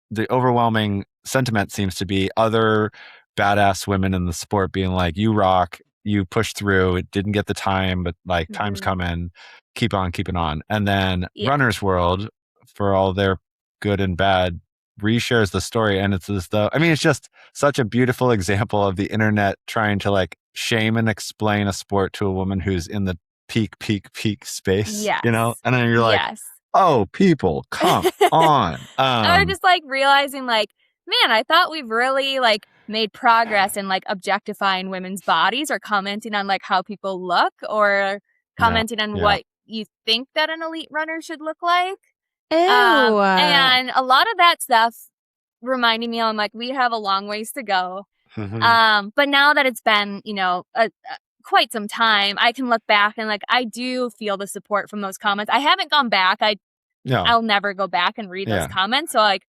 the overwhelming sentiment seems to be other badass women in the sport being like, you rock, you push through, it didn't get the time, but like time's coming, keep on keeping on. And then Runner's World, for all their good and bad, reshares the story. And it's as though, I mean, it's just such a beautiful example of the internet trying to like shame and explain a sport to a woman who's in the peak space, you know? And then you're like, oh, people, come on. I was just like realizing like, man, I thought we've really like made progress in like objectifying women's bodies or commenting on like how people look or commenting on what you think that an elite runner should look like. And a lot of that stuff reminding me, I'm like, we have a long ways to go. But now that it's been, you know, quite some time, I can look back and like, I do feel the support from those comments. I haven't gone back. I'll never go back and read those comments. So like,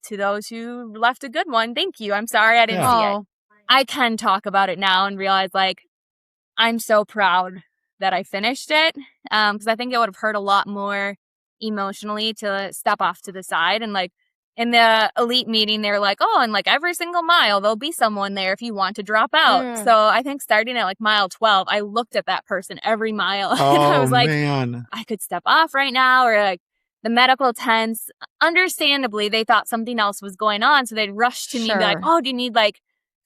to those who left a good one, thank you. I'm sorry I didn't see it. I can talk about it now and realize like, I'm so proud that I finished it. Because I think it would have hurt a lot more emotionally to step off to the side. And like in the elite meeting, they're like, oh, and like every single mile, there'll be someone there if you want to drop out. So I think starting at like mile 12, I looked at that person every mile. And I was like, I could step off right now. Or like the medical tents, understandably, they thought something else was going on. So they'd rush to me and be like, oh, do you need like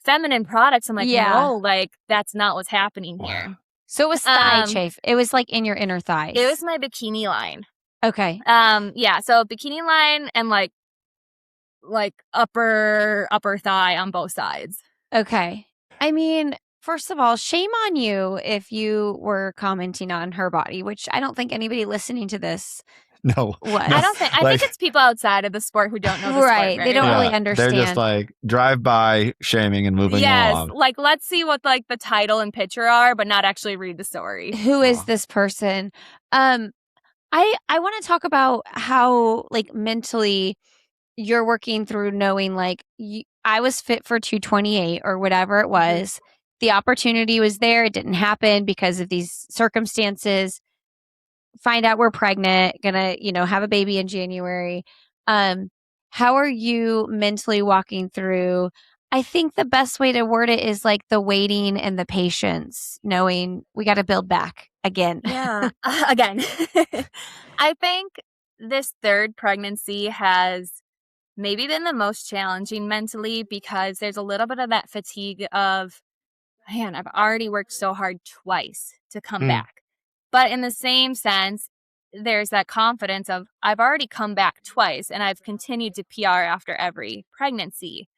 feminine products? I'm like, no, like that's not what's happening here. So it was thigh chafe. It was like in your inner thighs. It was my bikini line. Okay. So bikini line and like upper thigh on both sides. Okay. I mean, first of all, shame on you if you were commenting on her body, which I don't think anybody listening to this was. I think it's people outside of the sport who don't know the sport. Right. They don't really understand. They're just like drive by shaming and moving along. Like let's see what like the title and picture are, but not actually read the story. Who is this person? I want to talk about how like mentally you're working through knowing like I was fit for 228 or whatever it was. The opportunity was there. It didn't happen because of these circumstances. Find out we're pregnant, gonna, have a baby in January. How are you mentally walking through? I think the best way to word it is like the waiting and the patience, knowing we got to build back again. Yeah. Again. I think this third pregnancy has maybe been the most challenging mentally because there's a little bit of that fatigue of, man, I've already worked so hard twice to come back. But in the same sense, there's that confidence of I've already come back twice and I've continued to PR after every pregnancy.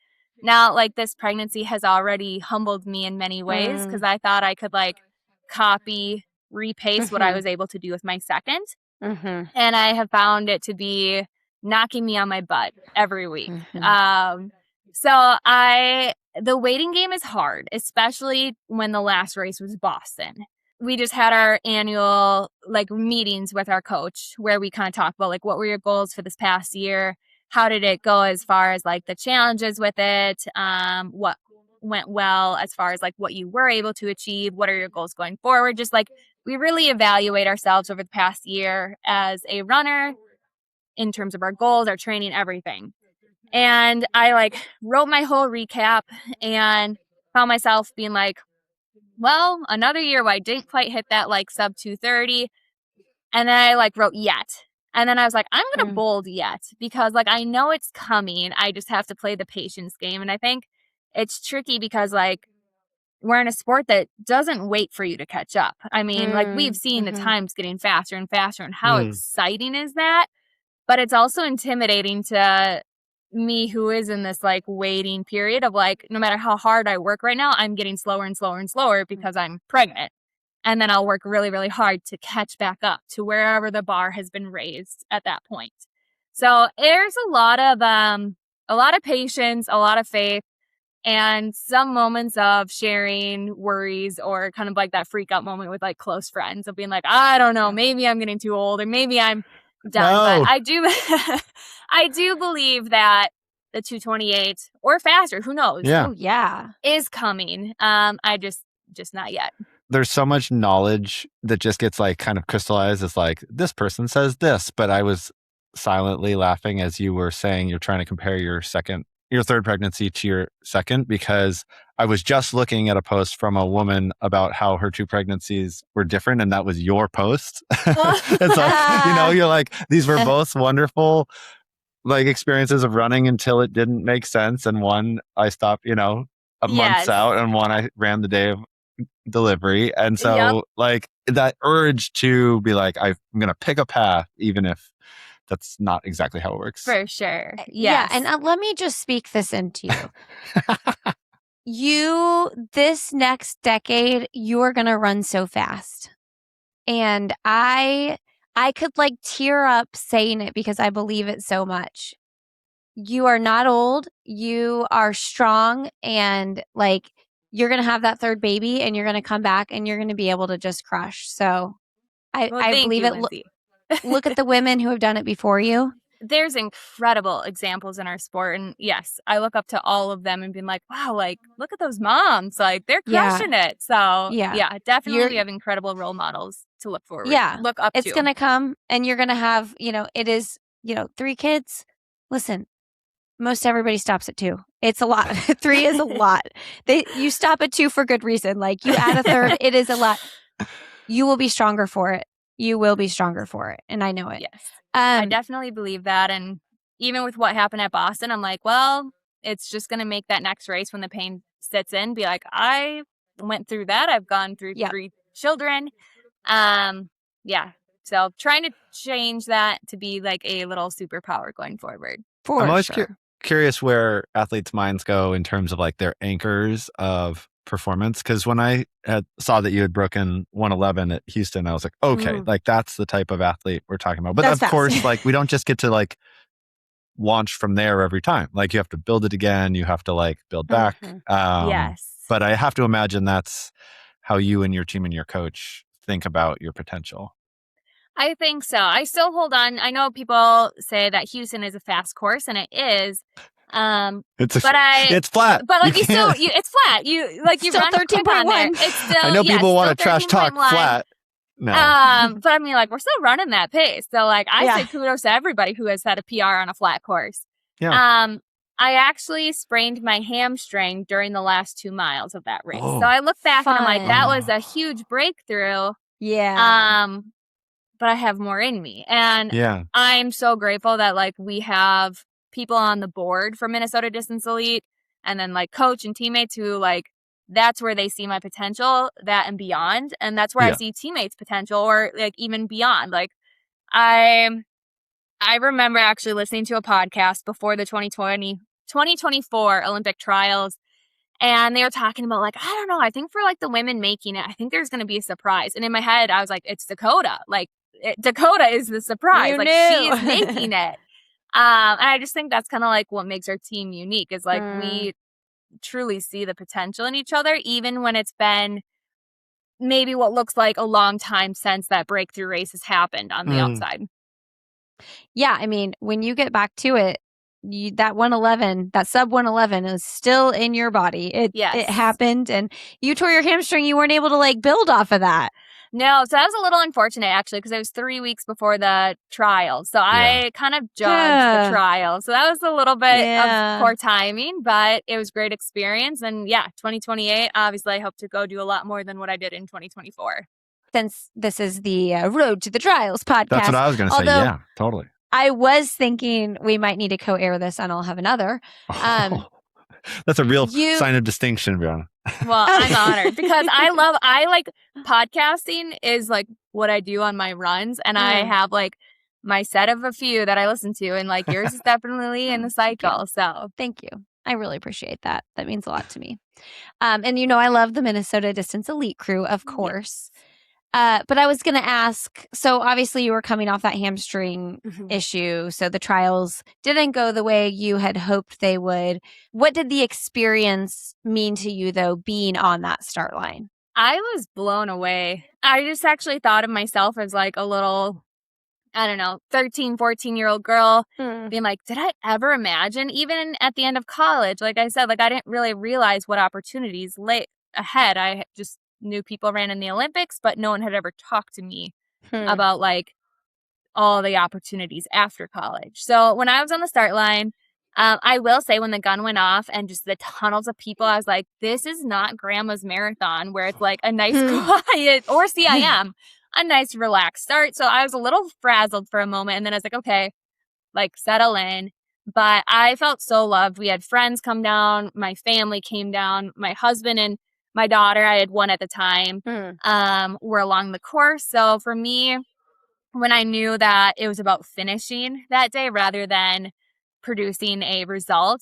Now, like this pregnancy has already humbled me in many ways because I thought I could like copy, repaste what I was able to do with my second. And I have found it to be knocking me on my butt every week. So the waiting game is hard, especially when the last race was Boston. We just had our annual like meetings with our coach where we kind of talk about like what were your goals for this past year? How did it go as far as like the challenges with it? What went well as far as like what you were able to achieve? What are your goals going forward? Just like we really evaluate ourselves over the past year as a runner in terms of our goals, our training, everything. And I like wrote my whole recap and found myself being like, well, another year where I didn't quite hit that like sub 230. And then I like wrote yet. And then I was like, I'm going to bold yet because like I know it's coming. I just have to play the patience game. And I think it's tricky because like we're in a sport that doesn't wait for you to catch up. I mean, like we've seen the times getting faster and faster, and how exciting is that? But it's also intimidating to me, who is in this like waiting period of like, no matter how hard I work right now, I'm getting slower and slower and slower because I'm pregnant. And then I'll work really, really hard to catch back up to wherever the bar has been raised at that point. So there's a lot of patience, a lot of faith, and some moments of sharing worries or kind of like that freak out moment with like close friends of being like, I don't know, maybe I'm getting too old or maybe I'm done. No. But I do believe that the 228 or faster, who knows? Yeah. Oh, yeah. Is coming. I just not yet. There's so much knowledge that just gets like kind of crystallized as like, this person says this, but I was silently laughing as you were saying you're trying to compare your third pregnancy to your second, because I was just looking at a post from a woman about how her 2 pregnancies were different, and that was your post. It's like, you're like, these were both wonderful like experiences of running until it didn't make sense, and one I stopped, a months out, and one I ran the day of delivery. And so like that urge to be like, I'm gonna pick a path, even if that's not exactly how it works. For sure. Yes. Yeah. And let me just speak this into you. This next decade, you're going to run so fast. And I could like tear up saying it because I believe it so much. You are not old. You are strong. And like, you're going to have that third baby and you're going to come back and you're going to be able to just crush. So I believe it. Look at the women who have done it before you. There's incredible examples in our sport. And yes, I look up to all of them and being like, wow, like, look at those moms. Like, they're crushing it. So, yeah, definitely we have incredible role models to look forward. Yeah. Look up to. It's going to come and you're going to have, it is, 3 kids. Listen, most everybody stops at 2. It's a lot. 3 is a lot. You stop at 2 for good reason. Like, you add a third, it is a lot. You will be stronger for it. You will be stronger for it. And I know it. Yes. I definitely believe that. And even with what happened at Boston, I'm like, well, it's just going to make that next race when the pain sits in, be like, I went through that. I've gone through 3 children. So trying to change that to be like a little superpower going forward. I'm always curious where athletes' minds go in terms of like their anchors of performance, because when I saw that you had broken 111 at Houston, I was like, okay, like that's the type of athlete we're talking about. But that's of course, like we don't just get to like launch from there every time. Like you have to build it again. You have to like build back. Yes. But I have to imagine that's how you and your team and your coach think about your potential. I think so. I still hold on. I know people say that Houston is a fast course, and it is. It's flat. But like it's flat. You still run 13.1. It's still. I know people want to trash talk flat. No. But I mean, like we're still running that pace. So like I say kudos to everybody who has had a PR on a flat course. Yeah. I actually sprained my hamstring during the last 2 miles of that race. So I look back and I'm like, that was a huge breakthrough. Yeah. But I have more in me, and I'm so grateful that like we have people on the board for Minnesota Distance Elite, and then like coach and teammates who like that's where they see my potential, that and beyond, and that's where I see teammates' potential, or like even beyond. Like I remember actually listening to a podcast before the 2024 Olympic trials, and they were talking about like, I don't know, I think for like the women making it, I think there's going to be a surprise. And in my head, I was like, it's Dakota. Like Dakota is the surprise. She is making it. And I just think that's kind of like what makes our team unique is like we truly see the potential in each other, even when it's been maybe what looks like a long time since that breakthrough race has happened on the outside. Yeah. I mean, when you get back to it, that 111, that sub 111 is still in your body. It happened and you tore your hamstring. You weren't able to like build off of that. No, so that was a little unfortunate actually because it was 3 weeks before the trial. So I kind of jogged the trial. So that was a little bit of poor timing, but it was great experience. And 2028, obviously I hope to go do a lot more than what I did in 2024. Since this is the Road to the Trials podcast. That's what I was going to say. Yeah, totally. I was thinking we might need to co-air this and I'll have another. That's a real You- sign of distinction, Breanna. Well, I'm honored because I like podcasting is like what I do on my runs. And I have like my set of a few that I listen to, and like yours is definitely in the cycle. So Thank you. I really appreciate that. That means a lot to me. And you know, I love the Minnesota Distance Elite crew, of course. But I was going to ask, so obviously you were coming off that hamstring issue. So the trials didn't go the way you had hoped they would. What did the experience mean to you, though, being on that start line? I was blown away. I just actually thought of myself as like a little, I don't know, 13, 14-year-old girl being like, did I ever imagine, even at the end of college, like I said, like I didn't really realize what opportunities lay ahead. I just knew people ran in the Olympics, but no one had ever talked to me about like all the opportunities after college. So when I was on the start line, I will say when the gun went off and just the tunnels of people, I was like, this is not grandma's marathon where it's like a nice quiet, or CIM, a nice relaxed start. So I was a little frazzled for a moment, and then I was like, okay, like settle in. But I felt so loved. We had friends come down. My family came down. My husband and my daughter, I had one at the time, were along the course. So for me, when I knew that it was about finishing that day rather than producing a result,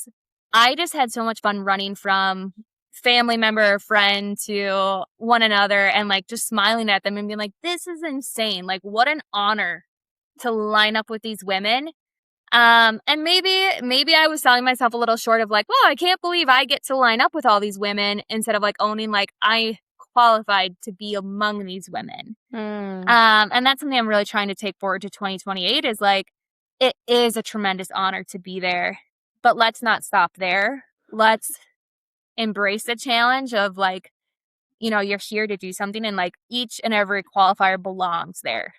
I just had so much fun running from family member or friend to one another and like just smiling at them and being like, this is insane. Like, what an honor to line up with these women. And maybe I was selling myself a little short of like, well, I can't believe I get to line up with all these women, instead of like owning like I qualified to be among these women. And that's something I'm really trying to take forward to 2028 is like, it is a tremendous honor to be there, but let's not stop there. Let's embrace the challenge of like, you know, you're here to do something, and like each and every qualifier belongs there.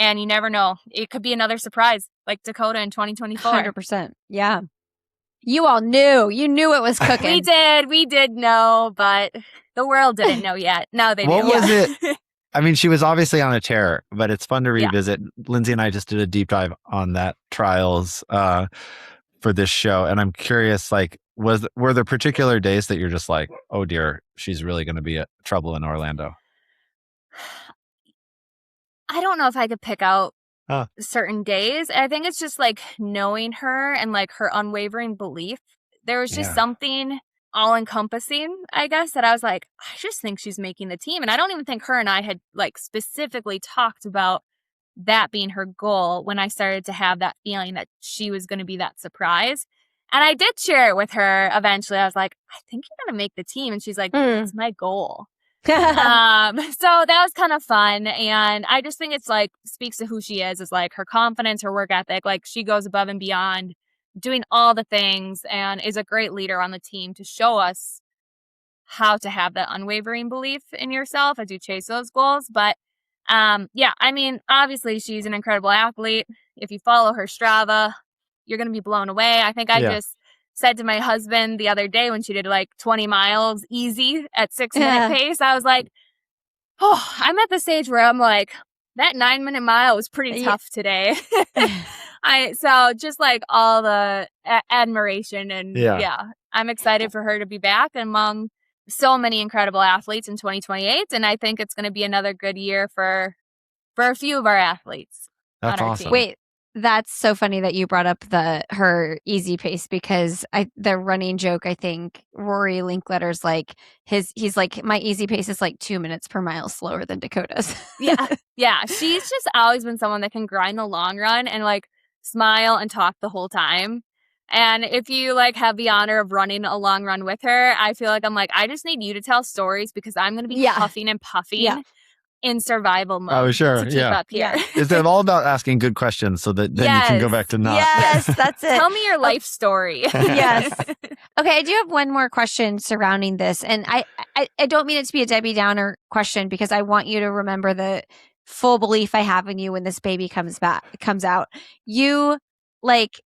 And you never know. It could be another surprise like Dakota in 2024. 100%. Yeah. You all knew. You knew it was cooking. We did know, but the world didn't know yet. Now they do. What was it? I mean, she was obviously on a tear, but it's fun to revisit. Lindsey and I just did a deep dive on that trials for this show. And I'm curious, like, were there particular days that you're just like, oh dear, she's really going to be trouble in Orlando? I don't know if I could pick out certain days. I think it's just like knowing her and like her unwavering belief. There was just something all encompassing, I guess, that I was like, I just think she's making the team. And I don't even think her and I had like specifically talked about that being her goal when I started to have that feeling that she was going to be that surprise. And I did share it with her eventually. I was like, I think you're going to make the team. And she's like, that's my goal. So that was kind of fun. And I just think it's like speaks to who she is like her confidence, her work ethic. Like she goes above and beyond doing all the things and is a great leader on the team to show us how to have that unwavering belief in yourself as you chase those goals. But I mean, obviously she's an incredible athlete. If you follow her Strava, you're going to be blown away. I think I just said to my husband the other day when she did like 20 miles easy at 6-minute pace, I was like, oh, I'm at the stage where I'm like, that 9-minute mile was pretty tough today. So just like all the admiration and I'm excited for her to be back among so many incredible athletes in 2028. And I think it's going to be another good year for a few of our athletes. That's on our awesome. team. Wait, that's so funny that you brought up her easy pace, because the running joke, I think Rory Linkletter's like he's like, my easy pace is like 2 minutes per mile slower than Dakota's. Yeah. She's just always been someone that can grind the long run and like smile and talk the whole time. And if you like have the honor of running a long run with her, I feel like I'm like, I just need you to tell stories because I'm going to be huffing and puffing in survival mode. Oh, sure. To keep up here. Is it all about asking good questions so that then you can go back to not? Yes, that's it. Tell me your life story. Yes. Okay, I do have one more question surrounding this. And I don't mean it to be a Debbie Downer question, because I want you to remember the full belief I have in you when this baby comes out. You, like,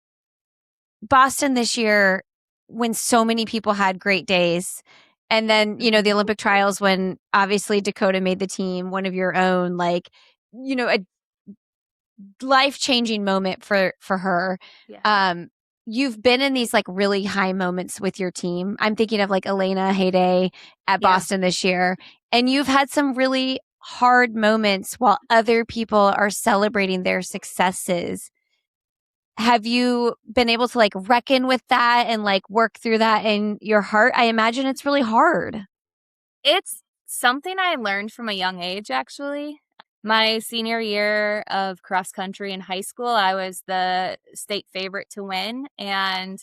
Boston this year, when so many people had great days. And then, you know, the Olympic trials when obviously Dakota made the team, one of your own, like, you know, a life-changing moment for her. Yeah. you've been in these like really high moments with your team. I'm thinking of like Elena Heyday at Boston this year, and you've had some really hard moments while other people are celebrating their successes. Have you been able to like reckon with that and like work through that in your heart? I imagine it's really hard. It's something I learned from a young age, actually. My senior year of cross country in high school, I was the state favorite to win and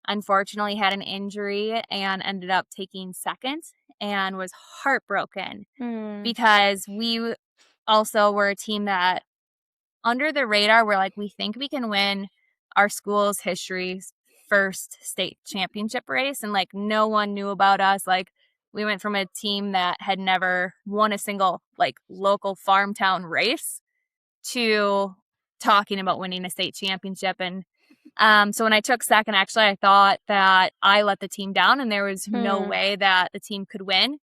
unfortunately had an injury and ended up taking second and was heartbroken because we also were a team that under the radar, we're like, we think we can win our school's history's first state championship race. And like, no one knew about us. Like, we went from a team that had never won a single like local farm town race to talking about winning a state championship. And so when I took second, actually, I thought that I let the team down and there was no way that the team could win.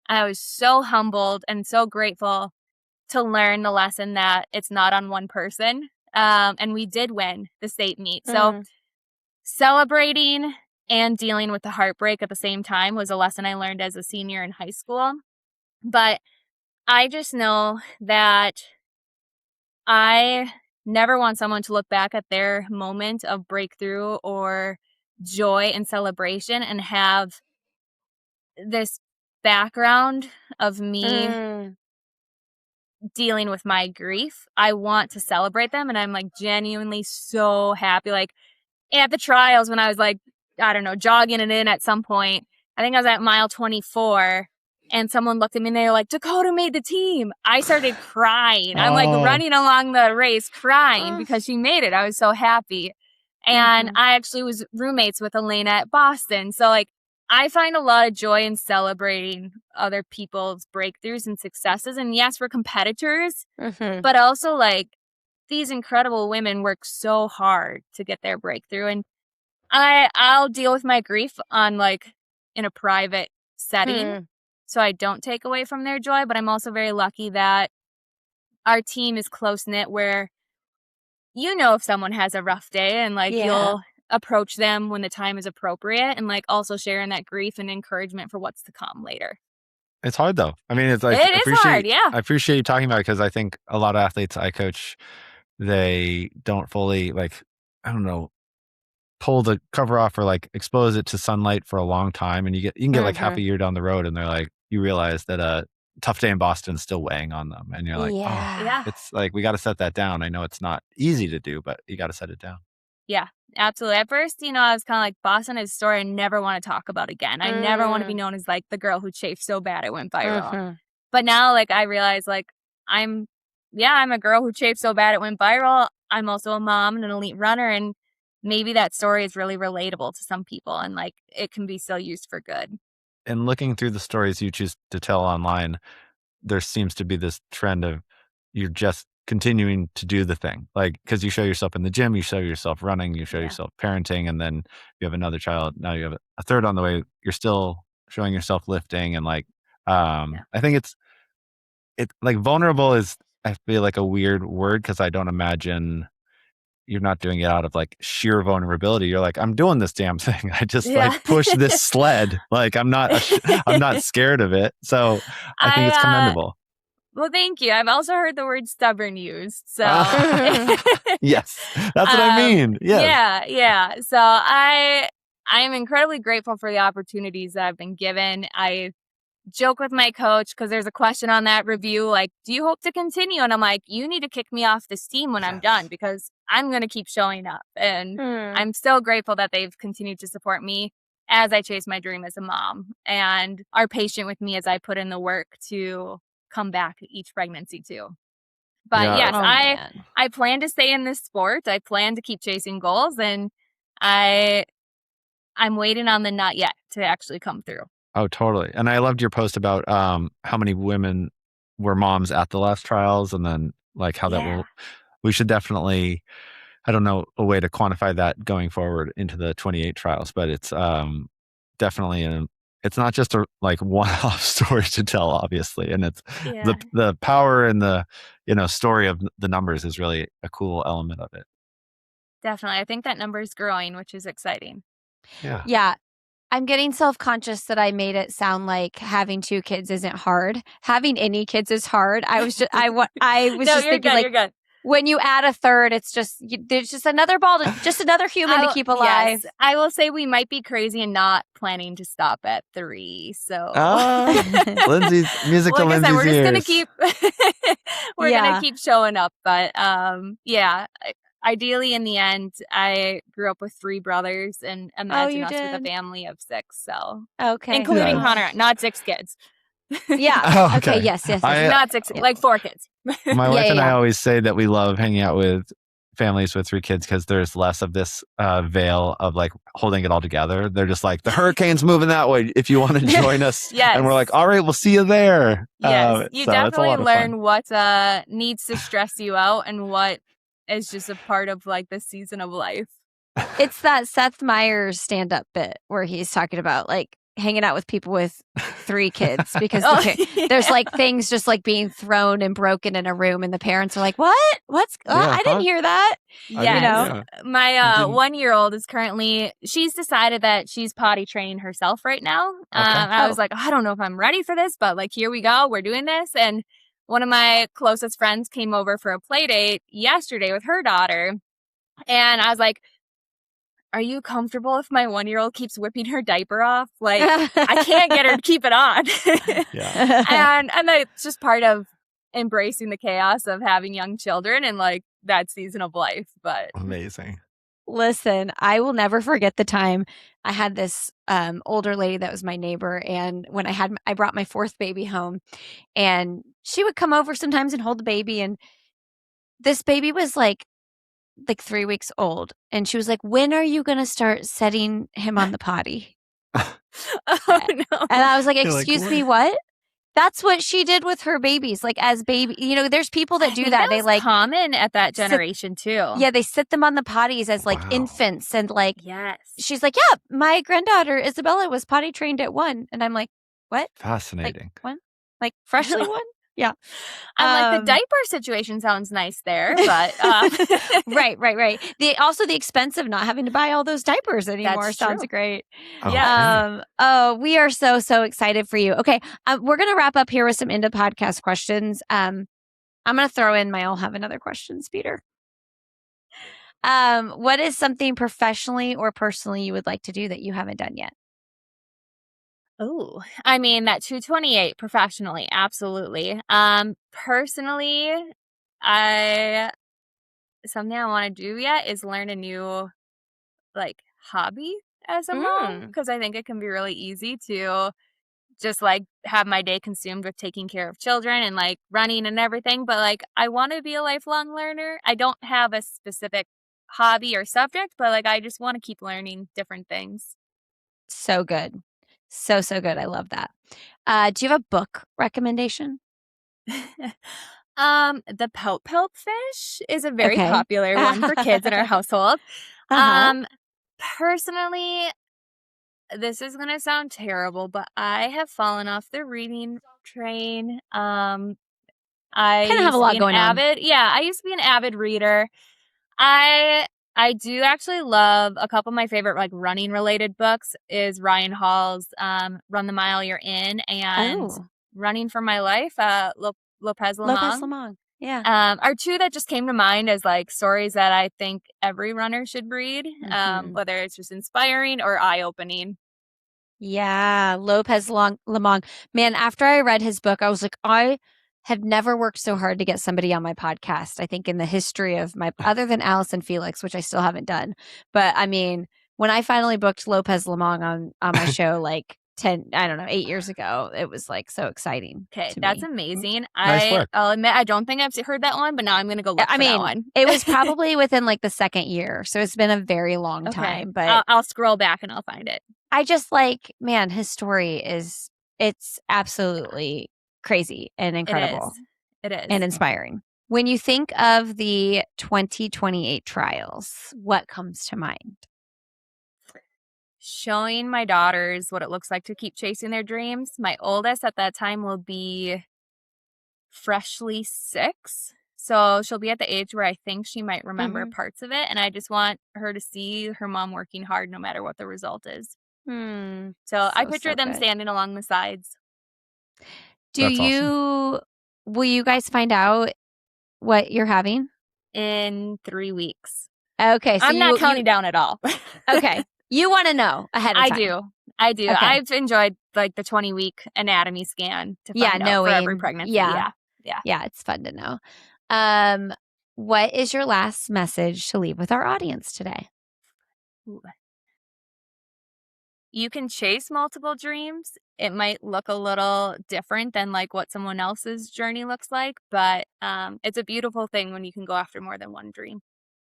I was so humbled and so grateful to learn the lesson that it's not on one person. And we did win the state meet. So celebrating and dealing with the heartbreak at the same time was a lesson I learned as a senior in high school. But I just know that I never want someone to look back at their moment of breakthrough or joy and celebration and have this background of me dealing with my grief. I want to celebrate them, and I'm like genuinely so happy. Like at the trials when I was like, I don't know, jogging it in at some point, I think I was at mile 24 and someone looked at me and they were like, Dakota made the team. I started crying. I'm like running along the race crying because she made it. I was so happy. And I actually was roommates with Elena at Boston. So like I find a lot of joy in celebrating other people's breakthroughs and successes. And yes, we're competitors, but also like these incredible women work so hard to get their breakthrough. And I'll deal with my grief on like in a private setting. So I don't take away from their joy, but I'm also very lucky that our team is close knit where you know if someone has a rough day and like you'll approach them when the time is appropriate and like also sharing that grief and encouragement for what's to come later. It's hard though. I mean, it's like it is hard, yeah. I appreciate you talking about it because I think a lot of athletes I coach, they don't fully like, I don't know, pull the cover off or like expose it to sunlight for a long time, and you can get like half a year down the road, and they're like, you realize that a tough day in Boston is still weighing on them, and you're like, it's like we got to set that down. I know it's not easy to do, but you got to set it down. Yeah, absolutely. At first, I was kind of like, Boston is a story I never want to talk about again. I never want to be known as like the girl who chafed so bad it went viral. But now, like, I realize like I'm a girl who chafed so bad it went viral. I'm also a mom and an elite runner, and maybe that story is really relatable to some people and like it can be still used for good. And looking through the stories you choose to tell online, there seems to be this trend of you're just continuing to do the thing. Like, because you show yourself in the gym, you show yourself running, you show yourself parenting, and then you have another child. Now you have a third on the way. You're still showing yourself lifting. And like, I think it's like vulnerable is, I feel like a weird word because I don't imagine you're not doing it out of like sheer vulnerability. You're like, I'm doing this damn thing. I just like push this sled. Like I'm not scared of it. So I think it's commendable. Well, thank you. I've also heard the word stubborn used. So yes, that's what I mean. Yes. Yeah. So I'm incredibly grateful for the opportunities that I've been given. I joke with my coach because there's a question on that review like, do you hope to continue? And I'm like, you need to kick me off this team when I'm done because I'm going to keep showing up. And I'm so grateful that they've continued to support me as I chase my dream as a mom and are patient with me as I put in the work to come back each pregnancy too. But yes, I plan to stay in this sport. I plan to keep chasing goals, and I'm waiting on the not yet to actually come through. Oh, totally. And I loved your post about how many women were moms at the last trials, and then like how that we should definitely, I don't know a way to quantify that going forward into the 28 trials, but it's definitely it's not just a like one-off story to tell, obviously. And it's the power and the, story of the numbers is really a cool element of it. Definitely. I think that number is growing, which is exciting. Yeah. Yeah. I'm getting self-conscious that I made it sound like having 2 kids isn't hard. Having any kids is hard. I was just No, thinking good, like you're good. when you add a third, it's just there's just another just another human to keep alive. Yes, I will say we might be crazy and not planning to stop at 3. So Lindsay's music to like I said, Lindsay's we're just gonna ears. keep we're gonna keep showing up. But ideally in the end, I grew up with 3 brothers and imagine you us with a did? family of 6. So Okay. including Yeah. Connor, not 6 kids. Yeah. Oh, Okay. okay. Yes. Not 6, Yeah. like 4 kids. My wife and I yeah. always say that we love hanging out with families with 3 kids because there's less of this veil of like holding it all together. They're just like, the hurricane's moving that way if you want to join us. Yes. And we're like, all right, we'll see you there. Yes, you so it's a definitely lot of fun. learn what needs to stress you out and what is just a part of like the season of life. It's that Seth Meyers stand-up bit where he's talking about like hanging out with people with 3 kids because there's like things just like being thrown and broken in a room and the parents are like, what? I didn't hear that. Yes. My 1-year-old is currently, she's decided that she's potty training herself right now. I was like, I don't know if I'm ready for this, but like, here we go. We're doing this. And one of my closest friends came over for a play date yesterday with her daughter. And I was like, are you comfortable if my 1-year-old keeps whipping her diaper off? Like, I can't get her to keep it on. And it's just part of embracing the chaos of having young children and like that season of life. But amazing. Listen, I will never forget the time I had this older lady that was my neighbor. And when I brought my 4th baby home and she would come over sometimes and hold the baby. And this baby was like 3 weeks old. And she was like, when are you going to start setting him on the potty? Oh, no. And I was like, You're excuse like, me, what? That's what she did with her babies. Like as baby, there's people that do that. That they was like common at that generation too. Yeah, they sit them on the potties as like infants and like she's like, yeah, my granddaughter Isabella was potty trained at 1. And I'm like, what? Fascinating. Like 1? Like freshly 1? Yeah. I'm like, the diaper situation sounds nice there, but right. The expense of not having to buy all those diapers anymore sounds great. We are so excited for you. Okay, we're gonna wrap up here with some into podcast questions. I'm gonna throw in my I'll have another questions, Peter. What is something professionally or personally you would like to do that you haven't done yet? Oh, I mean, that 228 professionally, absolutely. Personally, something I want to do yet is learn a new like hobby as a mom, because I think it can be really easy to just like have my day consumed with taking care of children and like running and everything. But like, I want to be a lifelong learner. I don't have a specific hobby or subject, but like, I just want to keep learning different things. So good. So good. I love that. Do you have a book recommendation? The Pout Fish is a very popular one for kids in our household. Personally, this is going to sound terrible, but I have fallen off the reading train. I kind of have a lot going on. I used to be an avid reader. I do actually love a couple of my favorite like running related books is Ryan Hall's Run the Mile You're In and Running for My Life, Lopez Lemong. Yeah. Are 2 that just came to mind as like stories that I think every runner should read, whether it's just inspiring or eye-opening. Yeah, Lopez Lemong. Man, after I read his book, I was like, I have never worked so hard to get somebody on my podcast, I think, in the history of other than Alice and Felix, which I still haven't done. But I mean, when I finally booked Lopez Lemong on my show, like 8 years ago, it was like so exciting. Okay, that's amazing. Nice work. I'll admit, I don't think I've heard that one, but now I'm going to go look for that one. It was probably within like the 2nd year. So it's been a very long time, but I'll scroll back and I'll find it. I just like, man, his story it's absolutely crazy and incredible. It is. And inspiring. When you think of the 2028 trials, what comes to mind? Showing my daughters what it looks like to keep chasing their dreams. My oldest at that time will be freshly 6. So she'll be at the age where I think she might remember Mhm. parts of it. And I just want her to see her mom working hard no matter what the result is. So I picture them good. standing along the sides. That's awesome. Will you guys find out what you're having? In 3 weeks. Okay. So I'm not counting down at all. Okay. You want to know ahead of I time. I do. Okay. I've enjoyed like the 20-week anatomy scan to find out for every pregnancy. Yeah, it's fun to know. What is your last message to leave with our audience today? Ooh. You can chase multiple dreams. It might look a little different than like what someone else's journey looks like, but it's a beautiful thing when you can go after more than one dream.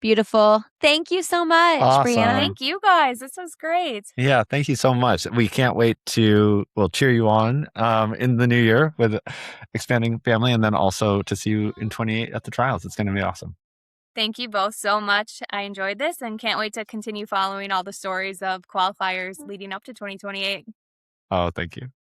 Beautiful. Thank you so much, Awesome. Breanna. Thank you guys. This was great. Yeah, thank you so much. We can't wait to cheer you on in the new year with expanding family, and then also to see you in 28 at the trials. It's going to be awesome. Thank you both so much. I enjoyed this and can't wait to continue following all the stories of qualifiers leading up to 2028. Oh, thank you.